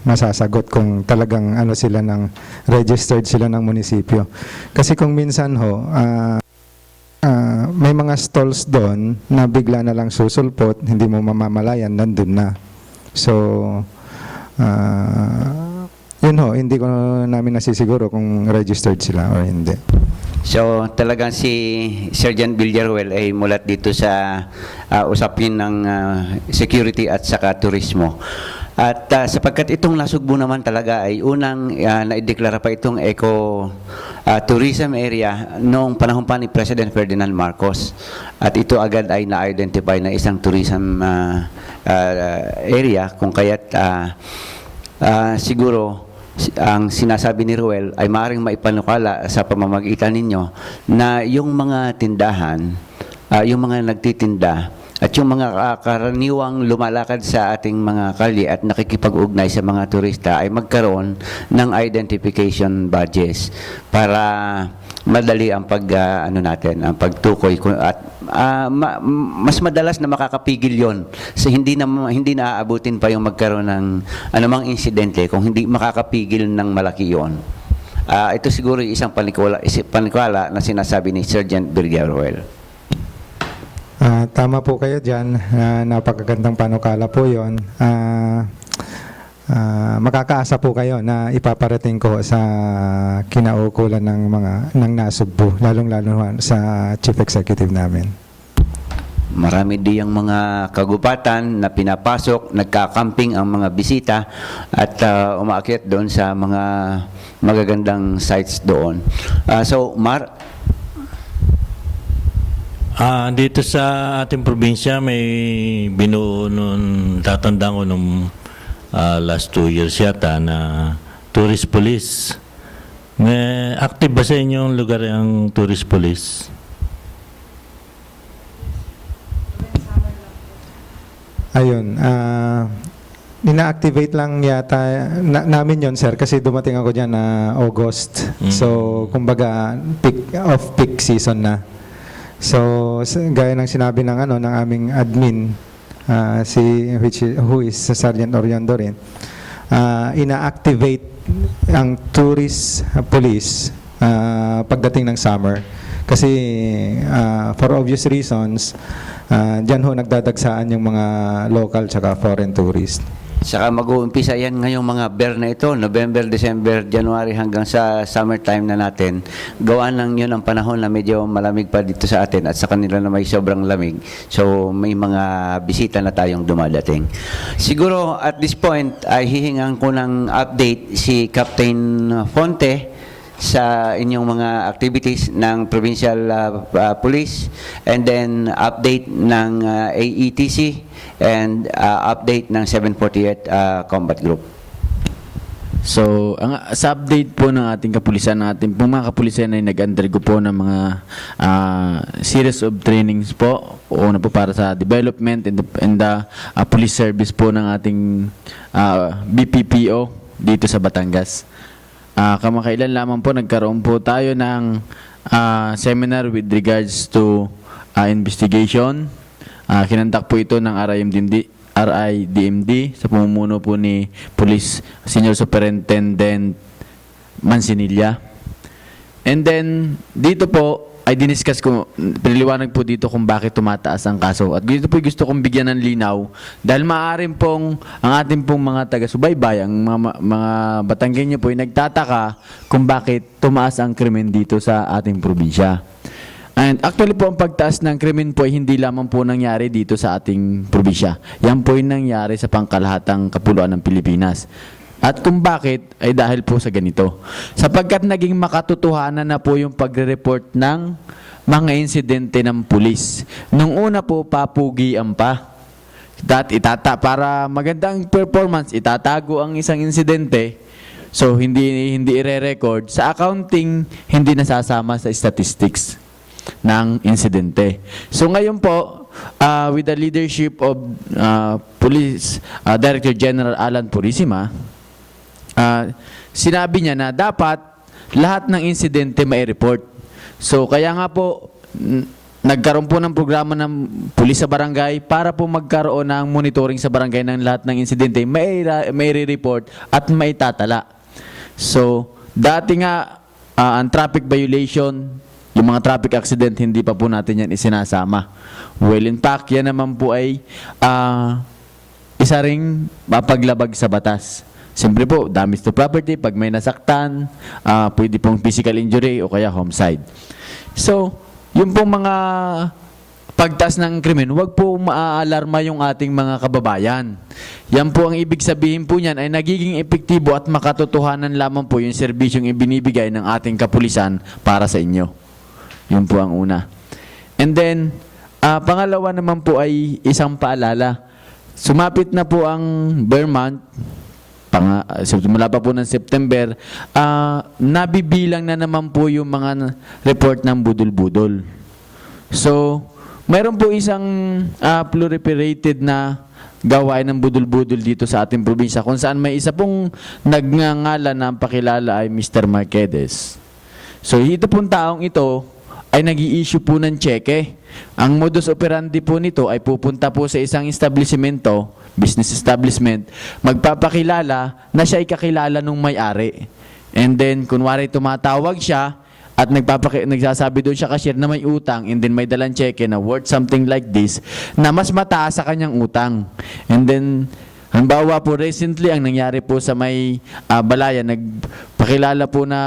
masasagot kung talagang ano sila ng registered sila ng munisipyo. Kasi kung minsan ho may mga stalls doon na bigla na lang susulpot, hindi mo mamamalayan, nandun na. So yun ho, hindi ko namin nasisiguro kung registered sila or hindi. So talagang si Sergeant Villaruel ay mulat dito sa usapin ng security at saka turismo. At sapagkat itong Nasugbu naman talaga ay unang naideklara pa itong eco-tourism area noong panahon pa ni President Ferdinand Marcos. At ito agad ay na-identify na isang tourism area kung kaya't siguro ang sinasabi ni Ruel ay maaaring maipanukala sa pamamagitan ninyo na yung mga tindahan, yung mga nagtitinda at yung mga karaniwang lumalakad sa ating mga kalye at nakikipag-ugnay sa mga turista ay magkaroon ng identification badges para madali ang ang pagtukoy at mas madalas na makakapigil yon so hindi na aabutin pa yung magkaroon ng anumang insidente kung hindi makakapigil ng malaki yon. Ito siguro yung isang panikwala na sinasabi ni Sergeant Villaruel. Tama po kayo dyan. Napakagandang panukala po yun. Makakaasa po kayo na ipaparating ko sa kinaukulan ng Nasugbu, lalong-lalo sa Chief Executive namin. Marami di ang mga kagubatan na pinapasok, nagkakamping ang mga bisita at umaakyat doon sa mga magagandang sites doon. So, Dito sa ating probinsya may binuo noon, tatandaan ko nung last 2 years yata na tourist police. May active ba sa inyong lugar ang tourist police? Ayun, ina-activate lang yata namin yon sir kasi dumating ako dyan na August. So, kumbaga peak season na. So, gaya ng sinabi ng ng aming admin, who is Sergeant Oriondo rin, ina-activate ang tourist police pagdating ng summer. Kasi for obvious reasons, dyan ho nagdadagsaan yung mga local tsaka foreign tourists. Saka mag-uumpisa yan ngayong mga bear na ito, November, December, January hanggang sa summertime na natin. Gawaan lang yun ang panahon na medyo malamig pa dito sa atin at sa kanila na may sobrang lamig. So may mga bisita na tayong dumadating. Siguro at this point ay hihingan ko ng update si Captain Fonte sa inyong mga activities ng Provincial Police and then update ng AETC and update ng 748 Combat Group. So, sa update po ng ating kapulisan, mga kapulisan ay nag-undergo po ng mga series of trainings po. Una po para sa development and the police service po ng ating BPPO dito sa Batangas. Kamakailan lamang po nagkaroon po tayo ng seminar with regards to investigation. Kinandak po ito ng RIDMD sa pamumuno po ni Police Senior Superintendent Mansinilla. And then dito po ay diniscuss ko, piniliwanag po dito kung bakit tumataas ang kaso. At dito po gusto kong bigyan ng linaw dahil maaaring pong ang ating pong mga taga-subaybay, ang mga Batanggenyo po ay nagtataka kung bakit tumaas ang krimen dito sa ating probinsya. And actually po ang pagtaas ng krimen po ay hindi lamang po nangyari dito sa ating probinsya. Yan po ay nangyari sa pangkalahatang kapuluan ng Pilipinas. At kung bakit, ay dahil po sa ganito. Sapagkat naging makatotohanan na po yung pagre-report ng mga insidente ng pulis. Nung una po, papugian pa. Para magandang performance, itatago ang isang insidente. So, hindi i-re-record. Sa accounting, hindi nasasama sa statistics ng insidente. So, ngayon po, with the leadership of Police Director General Alan Purisima, sinabi niya na dapat lahat ng insidente mai-report. So, kaya nga po, nagkaroon po ng programa ng pulis sa barangay para po magkaroon ng monitoring sa barangay ng lahat ng insidente, may report at may tatala. So, dati nga, ang traffic violation, yung mga traffic accident, hindi pa po natin yan isinasama. Well, in fact, yan naman po ay isa ring mapaglabag sa batas. Siyempre po, damage to property, pag may nasaktan, pwede pong physical injury o kaya homicide. So, yung pong mga pagtaas ng krimen, huwag po maaalarma yung ating mga kababayan. Yan po ang ibig sabihin po niyan ay nagiging epektibo at makatotohanan lamang po yung serbisyong ibinibigay ng ating kapulisan para sa inyo. Yun po ang una. And then, pangalawa naman po ay isang paalala. Sumapit na po ang Bear Month, simula pa po ng September, nabibilang na naman po yung mga report ng budol-budol. So, mayroon po isang proliferated na gawain ng budol-budol dito sa ating probinsya kung saan may isa pong nagngangalan na ang pakilala ay Mr. Marquedes. So, ito pong taong ito ay nag-i-issue po ng cheque. Ang modus operandi po nito ay pupunta po sa isang establishmento, business establishment, magpapakilala na siya ay kakilala nung may-ari. And then, kunwari tumatawag siya at nagsasabi doon siya cashier na may utang and then may dalang cheque na worth something like this na mas mataas sa kanyang utang. And then, halimbawa po recently, ang nangyari po sa may Balaya, nagpakilala po na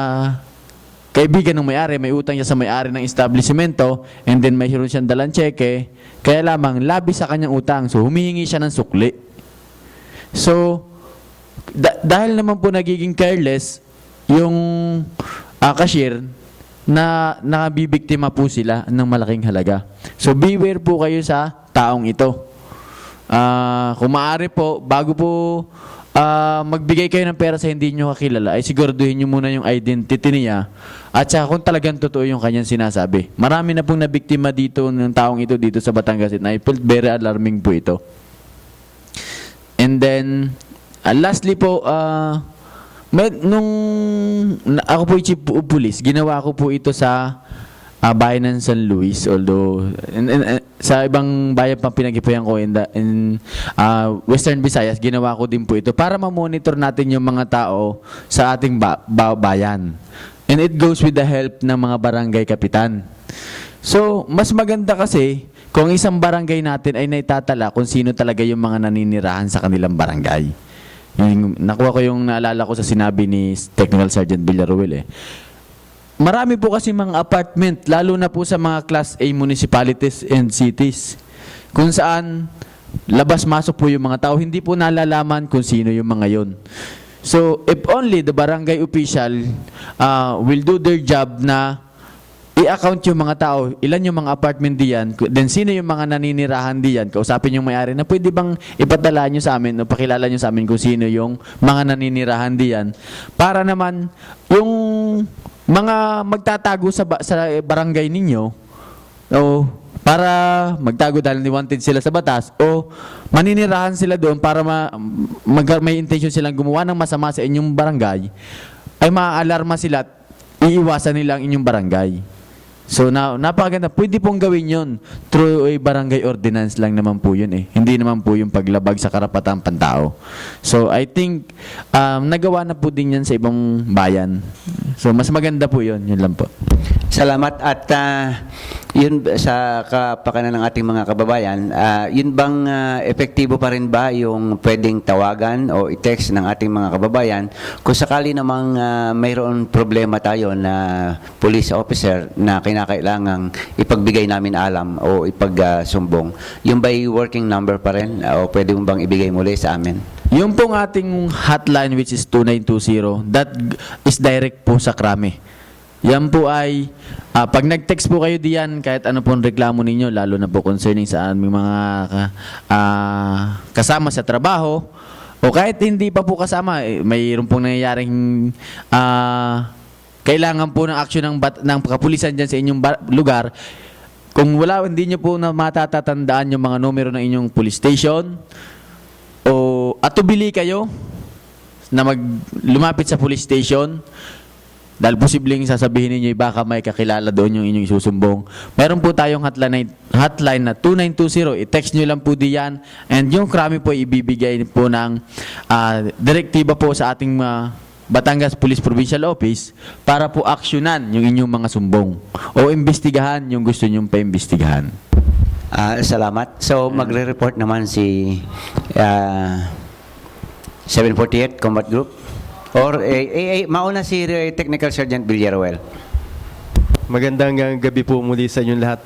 kaibigan ng may-ari, may utang niya sa may-ari ng establishmento and then mayroon siyang dalang cheque, kaya lamang labis sa kanyang utang. So, humihingi siya ng sukli. So, dahil naman po nagiging careless yung cashier, na nakabibiktima po sila ng malaking halaga. So, beware po kayo sa taong ito. Kung maaari po, bago po magbigay kayo ng pera sa hindi nyo kakilala, ay siguraduhin nyo muna yung identity niya at saka kung talagang totoo yung kanyang sinasabi. Marami na pong nabiktima dito ng taong ito dito sa Batangas at I felt very alarming po ito. And then, lastly po, nung ako po yung chief of police, ginawa ko po ito sa bayan ng San Luis, although sa ibang bayan pang pinagipayan ko in Western Visayas, ginawa ko din po ito para ma-monitor natin yung mga tao sa ating bayan. And it goes with the help ng mga barangay kapitan. So, mas maganda kasi kung isang barangay natin ay naitatala kung sino talaga yung mga naninirahan sa kanilang barangay. Nakuha ko yung naalala ko sa sinabi ni Technical Sergeant Villaruel Marami po kasi mga apartment, lalo na po sa mga Class A municipalities and cities, kung saan labas-masok po yung mga tao, hindi po nalalaman kung sino yung mga yon. So, if only the barangay official will do their job na i-account yung mga tao, ilan yung mga apartment diyan, then sino yung mga naninirahan diyan, kausapin yung may-ari na pwede bang ipadala nyo sa amin o pakilala nyo sa amin kung sino yung mga naninirahan diyan, para naman yung mga magtatago sa barangay ninyo o para magtago dahil wanted sila sa batas o maninirahan sila doon para may intention silang gumawa ng masama sa inyong barangay, ay maaalarma sila at iiwasan nila ang inyong barangay. So, napakaganda. Pwede pong gawin yun through a barangay ordinance lang naman po yun Hindi naman po yung paglabag sa karapatang pantao. So, I think nagawa na po din yan sa ibang bayan. So, mas maganda po yun. Yun lang po. Salamat. At yun sa kapakanan ng ating mga kababayan, yun bang epektibo pa rin ba yung pwedeng tawagan o i-text ng ating mga kababayan kung sakali namang mayroon problema tayo na police officer na kinakailangang ipagbigay namin alam o ipagsumbong? Yung ba'y working number pa rin o pwede mo bang ibigay muli sa amin? Yung pong ating hotline which is 2920, that is direct po sa krami. Yan po ay, pag nag-text po kayo diyan, kahit ano pong reklamo ninyo, lalo na po concerning sa aming mga kasama sa trabaho, o kahit hindi pa po kasama, mayroon pong nangyayaring kailangan po ng aksyon ng kapulisan dyan sa inyong lugar. Kung hindi nyo po na matatatandaan yung mga numero ng inyong police station, o atubili kayo na lumapit sa police station, dahil posibleng sasabihin ninyo baka may kakilala doon yung inyong isusumbong. Meron po tayong hotline na 2920. I-text nyo lang po diyan, and yung krami po ibibigay po ng direktiba po sa ating Batangas Police Provincial Office para po aksyonan yung inyong mga sumbong o imbestigahan yung gusto nyong paimbestigahan. Salamat. So, magre-report naman si 748 Combat Group. Or, mauna si Technical Sergeant Villaruel. Magandang gabi po muli sa inyong lahat.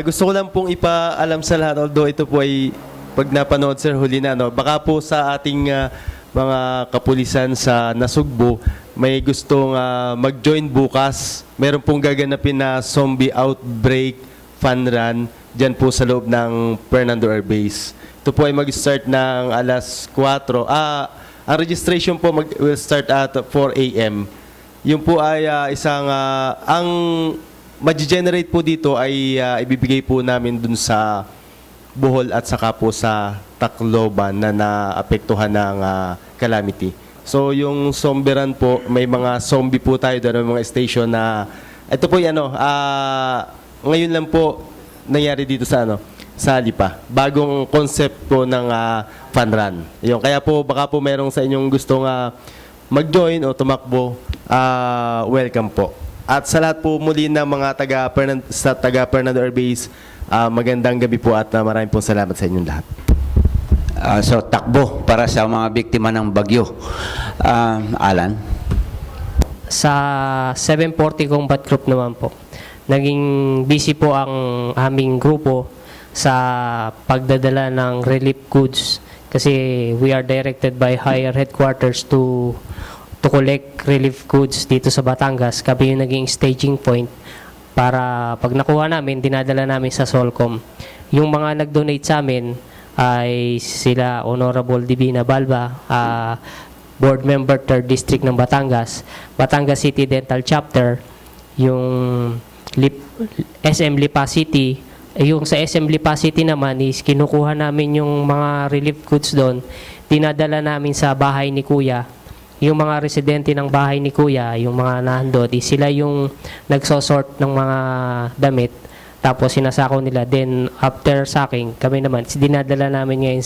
Gusto ko lang pong ipaalam sa lahat, although ito po ay pag napanood, sir, huli na, no? Baka po sa ating mga kapulisan sa Nasugbo, may gustong mag-join bukas. Meron pong gaganapin na zombie outbreak fun run dyan po sa loob ng Fernando Air Base. Ito po ay mag-start ng alas 4. Ang registration po will start at 4 a.m. Yung po ay ang mag-generate po dito ay ibibigay po namin dun sa Bohol at saka po sa Tacloban na naapektuhan ng calamity. So yung zombie run po, may mga zombie po tayo doon, may mga station na ito po yan, ngayon lang po nangyari dito sa sa Lipa. Bagong concept po ng fun run. Yung, kaya po baka po merong sa inyong gustong mag-join o tumakbo, welcome po. At sa lahat po muli ng mga taga Fernando Air Base, magandang gabi po at maraming po salamat sa inyong lahat. So, takbo para sa mga biktima ng bagyo. Alan? Sa 740 Combat Group naman po, naging busy po ang aming grupo sa pagdadala ng relief goods kasi we are directed by higher headquarters to collect relief goods dito sa Batangas. Kami yung naging staging point para pag nakuha namin, dinadala namin sa Solcom. Yung mga nag-donate sa amin ay sila Honorable Divina Balba, Board Member 3rd District ng Batangas, Batangas City Dental Chapter, yung SM Lipa City. Yung sa SM Lipa City naman is kinukuha namin yung mga relief goods doon, dinadala namin sa bahay ni Kuya. Yung mga residente ng bahay ni Kuya, yung mga nandun, sila yung nagsosort ng mga damit, tapos sinasako nila. Then after sacking, kami naman, dinadala namin ngayon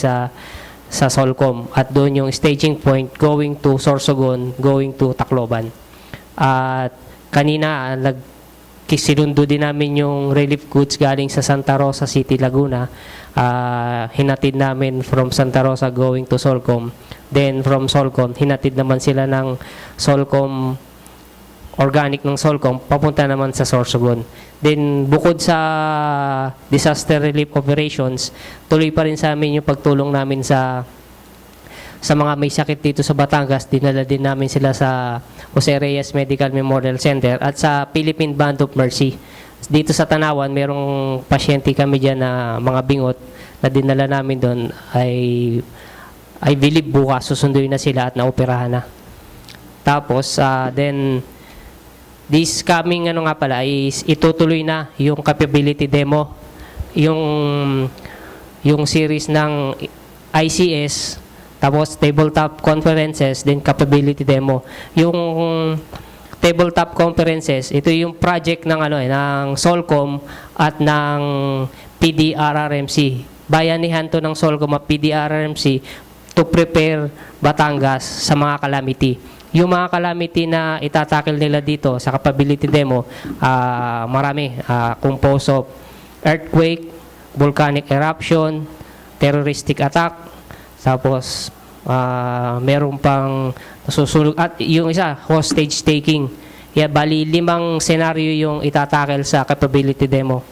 sa Solcom. At doon yung staging point going to Sorsogon, going to Tacloban. At kanina, sinundo din namin yung relief goods galing sa Santa Rosa City, Laguna. Hinatid namin from Santa Rosa going to Solcom. Then from Solcom, hinatid naman sila ng Solcom, organic ng Solcom, papunta naman sa Sorsogon. Then bukod sa disaster relief operations, tuloy pa rin sa amin yung pagtulong namin sa mga may sakit dito sa Batangas. Dinala din namin sila sa Jose Reyes Medical Memorial Center at sa Philippine Band of Mercy. Dito sa Tanawan, merong pasyente kami dyan na mga bingot na dinala namin doon. I believe bukas susunduin na sila at naoperahan na. Tapos, then, this coming is itutuloy na yung capability demo. Yung series ng ICS, tapos tabletop conferences, then capability demo. Yung tabletop conferences, ito yung project ng ng Solcom at ng PDRRMC. Bayanihan to ng Solcom at PDRRMC to prepare Batangas sa mga calamity. Yung mga calamity na itatakil nila dito sa capability demo, marami, composed of earthquake, volcanic eruption, terroristic attack, tapos meron pang nasusulog at yung isa, hostage taking. Bali 5 senaryo yung itatakel sa capability demo.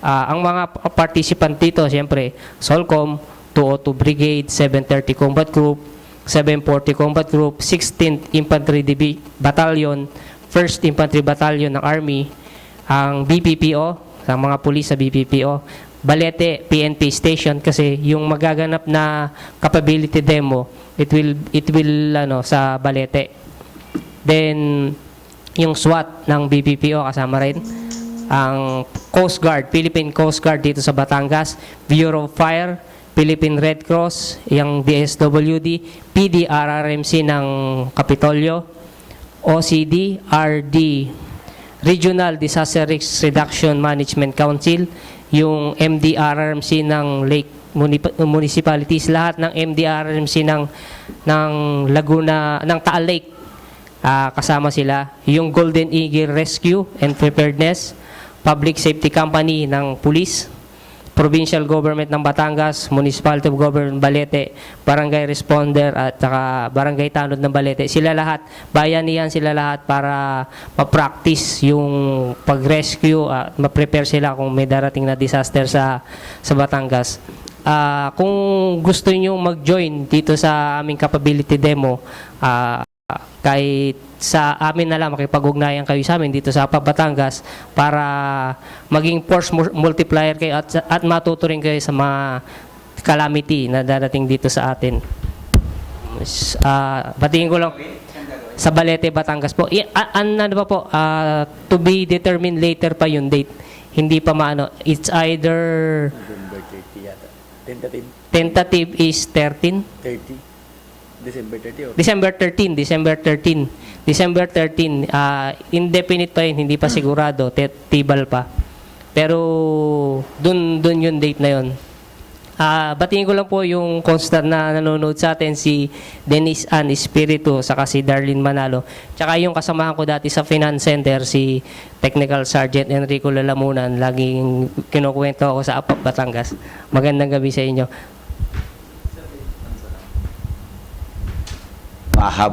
Ang mga participant dito, siyempre, Solcom, 202 Brigade, 730 Combat Group, 740 Combat Group, 16th Infantry Battalion, 1st Infantry Battalion ng Army, ang BPPO, ang mga pulis sa BPPO, Balete PNP Station, kasi yung magaganap na capability demo, it will sa Balete. Then yung SWAT ng BPPO kasama rin, ang Coast Guard, Philippine Coast Guard dito sa Batangas, Bureau of Fire, Philippine Red Cross, yung DSWD, PDRRMC ng Kapitolyo, OCD, RD, Regional Disaster Risk Reduction Management Council, yung MDRRMC ng Lake Municipalities, lahat ng MDRRMC ng Laguna, ng Taal Lake, kasama sila. Yung Golden Eagle Rescue and Preparedness, Public Safety Company ng Police, Provincial Government ng Batangas, Municipality of Government Balete, Barangay Responder at saka Barangay Tanod ng Balete. Sila lahat, bayanihan sila lahat para ma-practice yung pag-rescue at ma-prepare sila kung may darating na disaster sa Batangas. Kung gusto niyo mag-join dito sa aming capability demo, kahit sa amin na lang makipag-ugnayan kayo sa amin dito sa Batangas para maging force multiplier kayo at matuto rin kayo sa mga calamity na darating dito sa atin. Batiin ko lang sa Balete, Batangas po. Ano ba po, to be determined later pa yung date. Hindi pa maano. It's either November 30 yata. tentative is 13. December 30 December 13. Indefinite pa yun, hindi pa sigurado, tibal pa. Pero dun yung date na yun. Batiin ko lang po yung constant na nanonood sa atin, si Dennis Ann Espiritu, saka si Darlene Manalo. Tsaka yung kasamahan ko dati sa Finance Center, si Technical Sergeant Enrico Lalamunan. Laging kinukwento ako sa APAP Batangas. Magandang gabi sa inyo.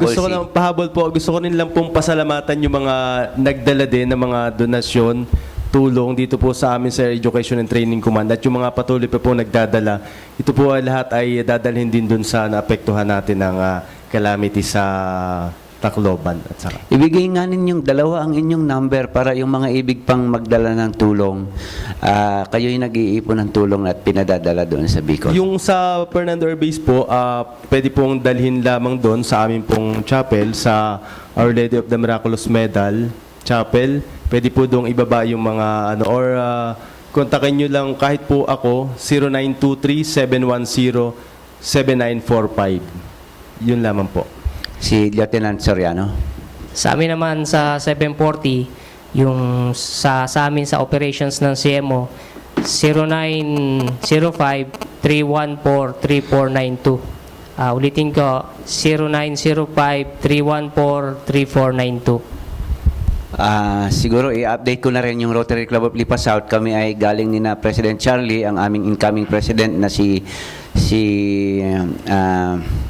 Gusto ko rin lang pong pasalamatan yung mga nagdala din ng mga donasyon, tulong dito po sa amin sa Education and Training Command at yung mga patuloy pa po nagdadala. Ito po ay lahat ay dadalhin din dun sa naapektuhan natin ng calamity sa Tacloban. At saka. Ibigay nga ninyong dalawa ang inyong number para yung mga ibig pang magdala ng tulong, kayo'y nag-iipon ng tulong at pinadadala doon sa Bicol. Yung sa Fernando Air Base po, pwede pong dalhin lamang doon sa aming pong chapel, sa Our Lady of the Miraculous Medal Chapel. Pwede po doong ibaba yung mga or kontakin nyo lang kahit po ako, 0923-710-7945. Yun lamang po. Si Lieutenant Soriano. Sa amin naman sa 740, yung sa amin sa operations ng CMO, 0905-314-3492. Ulitin ko, 0905-314-3492. Siguro i-update ko na rin yung Rotary Club of Lipa South. Kami ay galing ni na President Charlie, ang aming incoming president na si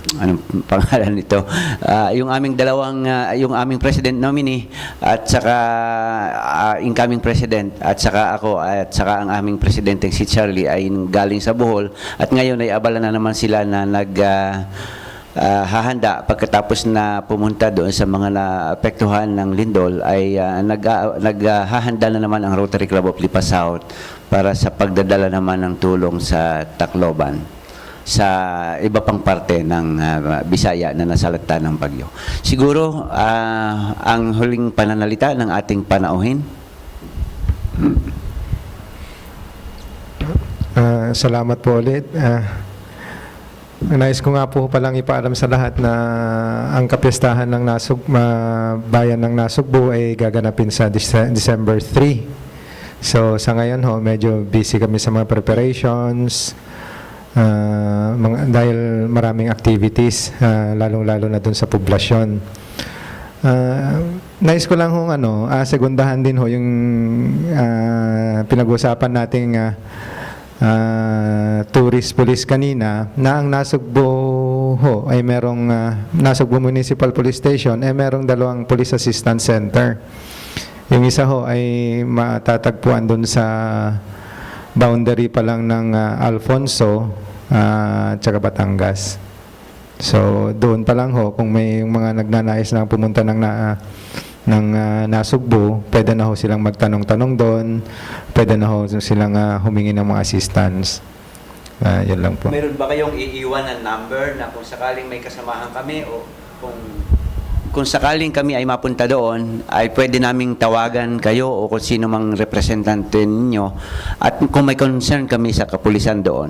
anong pangalan nito? Yung aming yung aming president nominee at saka incoming president at saka ako at saka ang aming presidente si Charlie ay galing sa Bohol at ngayon ay abala na naman sila na hahanda pagkatapos na pumunta doon sa mga naapektuhan ng lindol ay naghahanda na naman ang Rotary Club of Lipa South para sa pagdadala naman ng tulong sa Tacloban sa iba pang parte ng Bisaya na nasalanta ng bagyo. Siguro ang huling pananalita ng ating panauhin. Salamat po ulit. Nais ko nga po palang ipaalam sa lahat na ang kapistahan ng bayan ng Nasugbu ay gaganapin sa December 3. So sa ngayon medyo busy kami sa mga preparations, dahil maraming activities, lalong-lalo na dun sa poblasyon. Nais ko lang segundahan din yung pinag-usapan nating tourist police kanina na ang Nasugbu ay merong Nasugbu Municipal Police Station ay merong 2 police assistance center. Yung isa ay matatagpuan dun sa boundary pa lang ng Alfonso at saka Batangas. So doon pa lang kung may yung mga nagnanais na pumunta ng Nasugbu, pwede na silang magtanong-tanong doon, pwede na silang humingi ng mga assistance. Yan lang po. Meron ba kayong iiwan ng number na kung sakaling may kasamahan kami o kung sakaling kami ay mapunta doon, ay pwede naming tawagan kayo o kung sino mang representante ninyo at kung may concern kami sa kapulisan doon.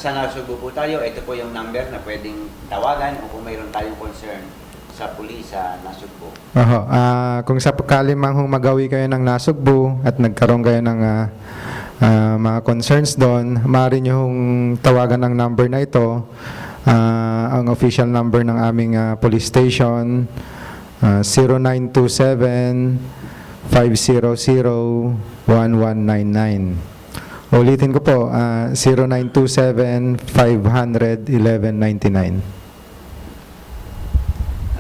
nasa Nasugbu po tayo, ito po yung number na pwedeng tawagan o kung mayroon tayong concern sa pulis sa Nasugbu. Oho, kung sakali mang humagawi kayo ng Nasugbu at nagkaroon kayo ng mga concerns doon, maaari nyo hong tawagan ng number na ito, ang official number ng aming police station, 0927-500-1199. Ulitin ko po, 0927-500-1199.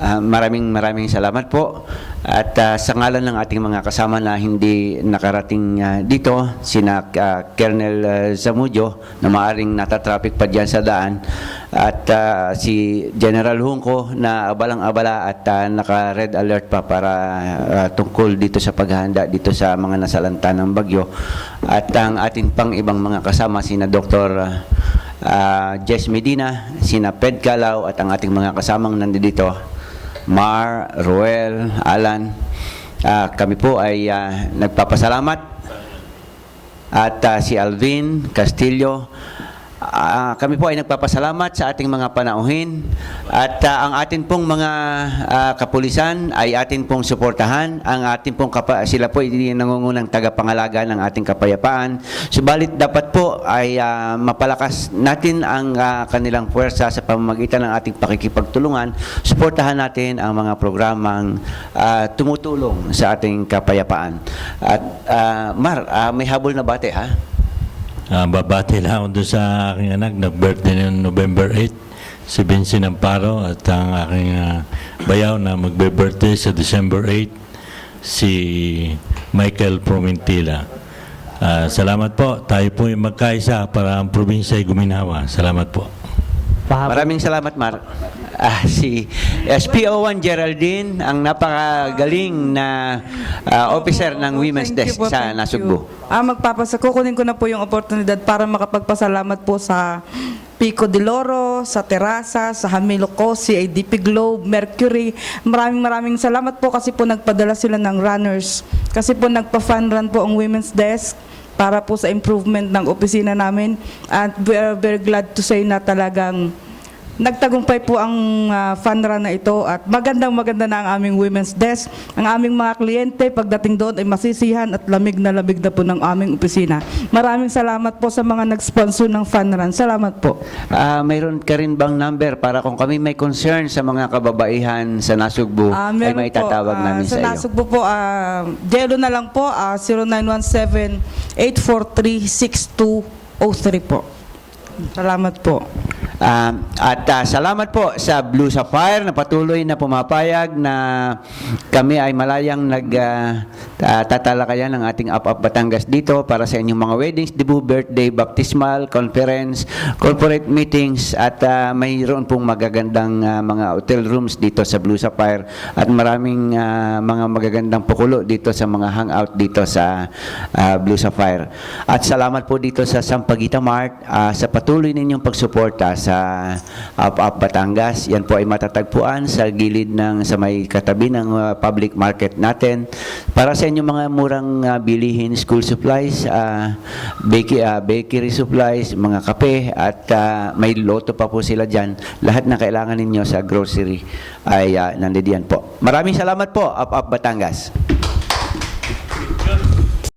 Maraming salamat po. At sa ngalan ng ating mga kasama na hindi nakarating dito, sina Colonel Zamudio na maaring natatraffic pa dyan sa daan, at si General Junco na abalang-abala at naka-red alert pa para tungkol dito sa paghahanda dito sa mga nasalanta ng bagyo. At ang ating pang ibang mga kasama, sina Dr. Jess Medina, sina Ped Calao, at ang ating mga kasamang nandito, Mar, Roel, Alan, kami po ay nagpapasalamat, at si Alvin Castillo, kami po ay nagpapasalamat sa ating mga panauhin, at ang atin pong mga kapulisan ay atin pong suportahan. Ang atin pong sila po ay nangungunang tagapangalaga ng ating kapayapaan. Subalit dapat po ay mapalakas natin ang kanilang puwersa sa pamamagitan ng ating pakikipagtulungan. Suportahan natin ang mga programang tumutulong sa ating kapayapaan. At Mar, may habol na bate, ha? Babati lang ako doon sa aking anak, nag-birthday noong November 8, si Vincent Amparo, at ang aking bayaw na magbe-birthday sa December 8, si Michael Promintila. Salamat po. Tayo po yung magkaisa para ang probinsya ay guminawa. Salamat po. Maraming salamat, Mar. Si SPO1 Geraldine, ang napakagaling na officer ng Women's Thank you Desk po, sa thank Nasugbu. you. Kukunin ko na po yung oportunidad para makapagpasalamat po sa Pico de Loro, sa Terasa, sa Hamilo Cosi, ADP Globe, Mercury. Maraming salamat po kasi po nagpadala sila ng runners. Kasi po nagpa-fun run po ang Women's Desk para po sa improvement ng opisina namin. And we are very glad to say na talagang nagtagumpay po ang fun run na ito, at maganda na ang aming Women's Desk. Ang aming mga kliyente pagdating doon ay masisihan at lamig na po ng aming opisina. Maraming salamat po sa mga nag-sponsor ng fun run. Salamat po. Mayroon ka rin bang number para kung kami may concern sa mga kababaihan sa Nasugbu ay Meron may tatawag po, namin sa iyo? Nasugbu po, Jelo na lang po, 0917-843-6203 po. Salamat po. At salamat po sa Blue Sapphire na patuloy na pumapayag na kami ay malayang tatalakayan ng ating Up Batangas dito para sa inyong mga weddings, debut, birthday, baptismal, conference, corporate meetings, at mayroon pong magagandang mga hotel rooms dito sa Blue Sapphire, at maraming mga magagandang pukulo dito sa mga hangout dito sa Blue Sapphire. At salamat po dito sa Sampaguita Mart sa patuloy ninyong pagsuporta sa Up Batangas. Yan po ay matatagpuan sa gilid sa may katabi ng public market natin para sa inyong mga murang bilihin, school supplies, bakery supplies, mga kape, at may loto pa po sila dyan. Lahat na kailangan ninyo sa grocery ay nandiyan po. Maraming salamat po, Up Batangas.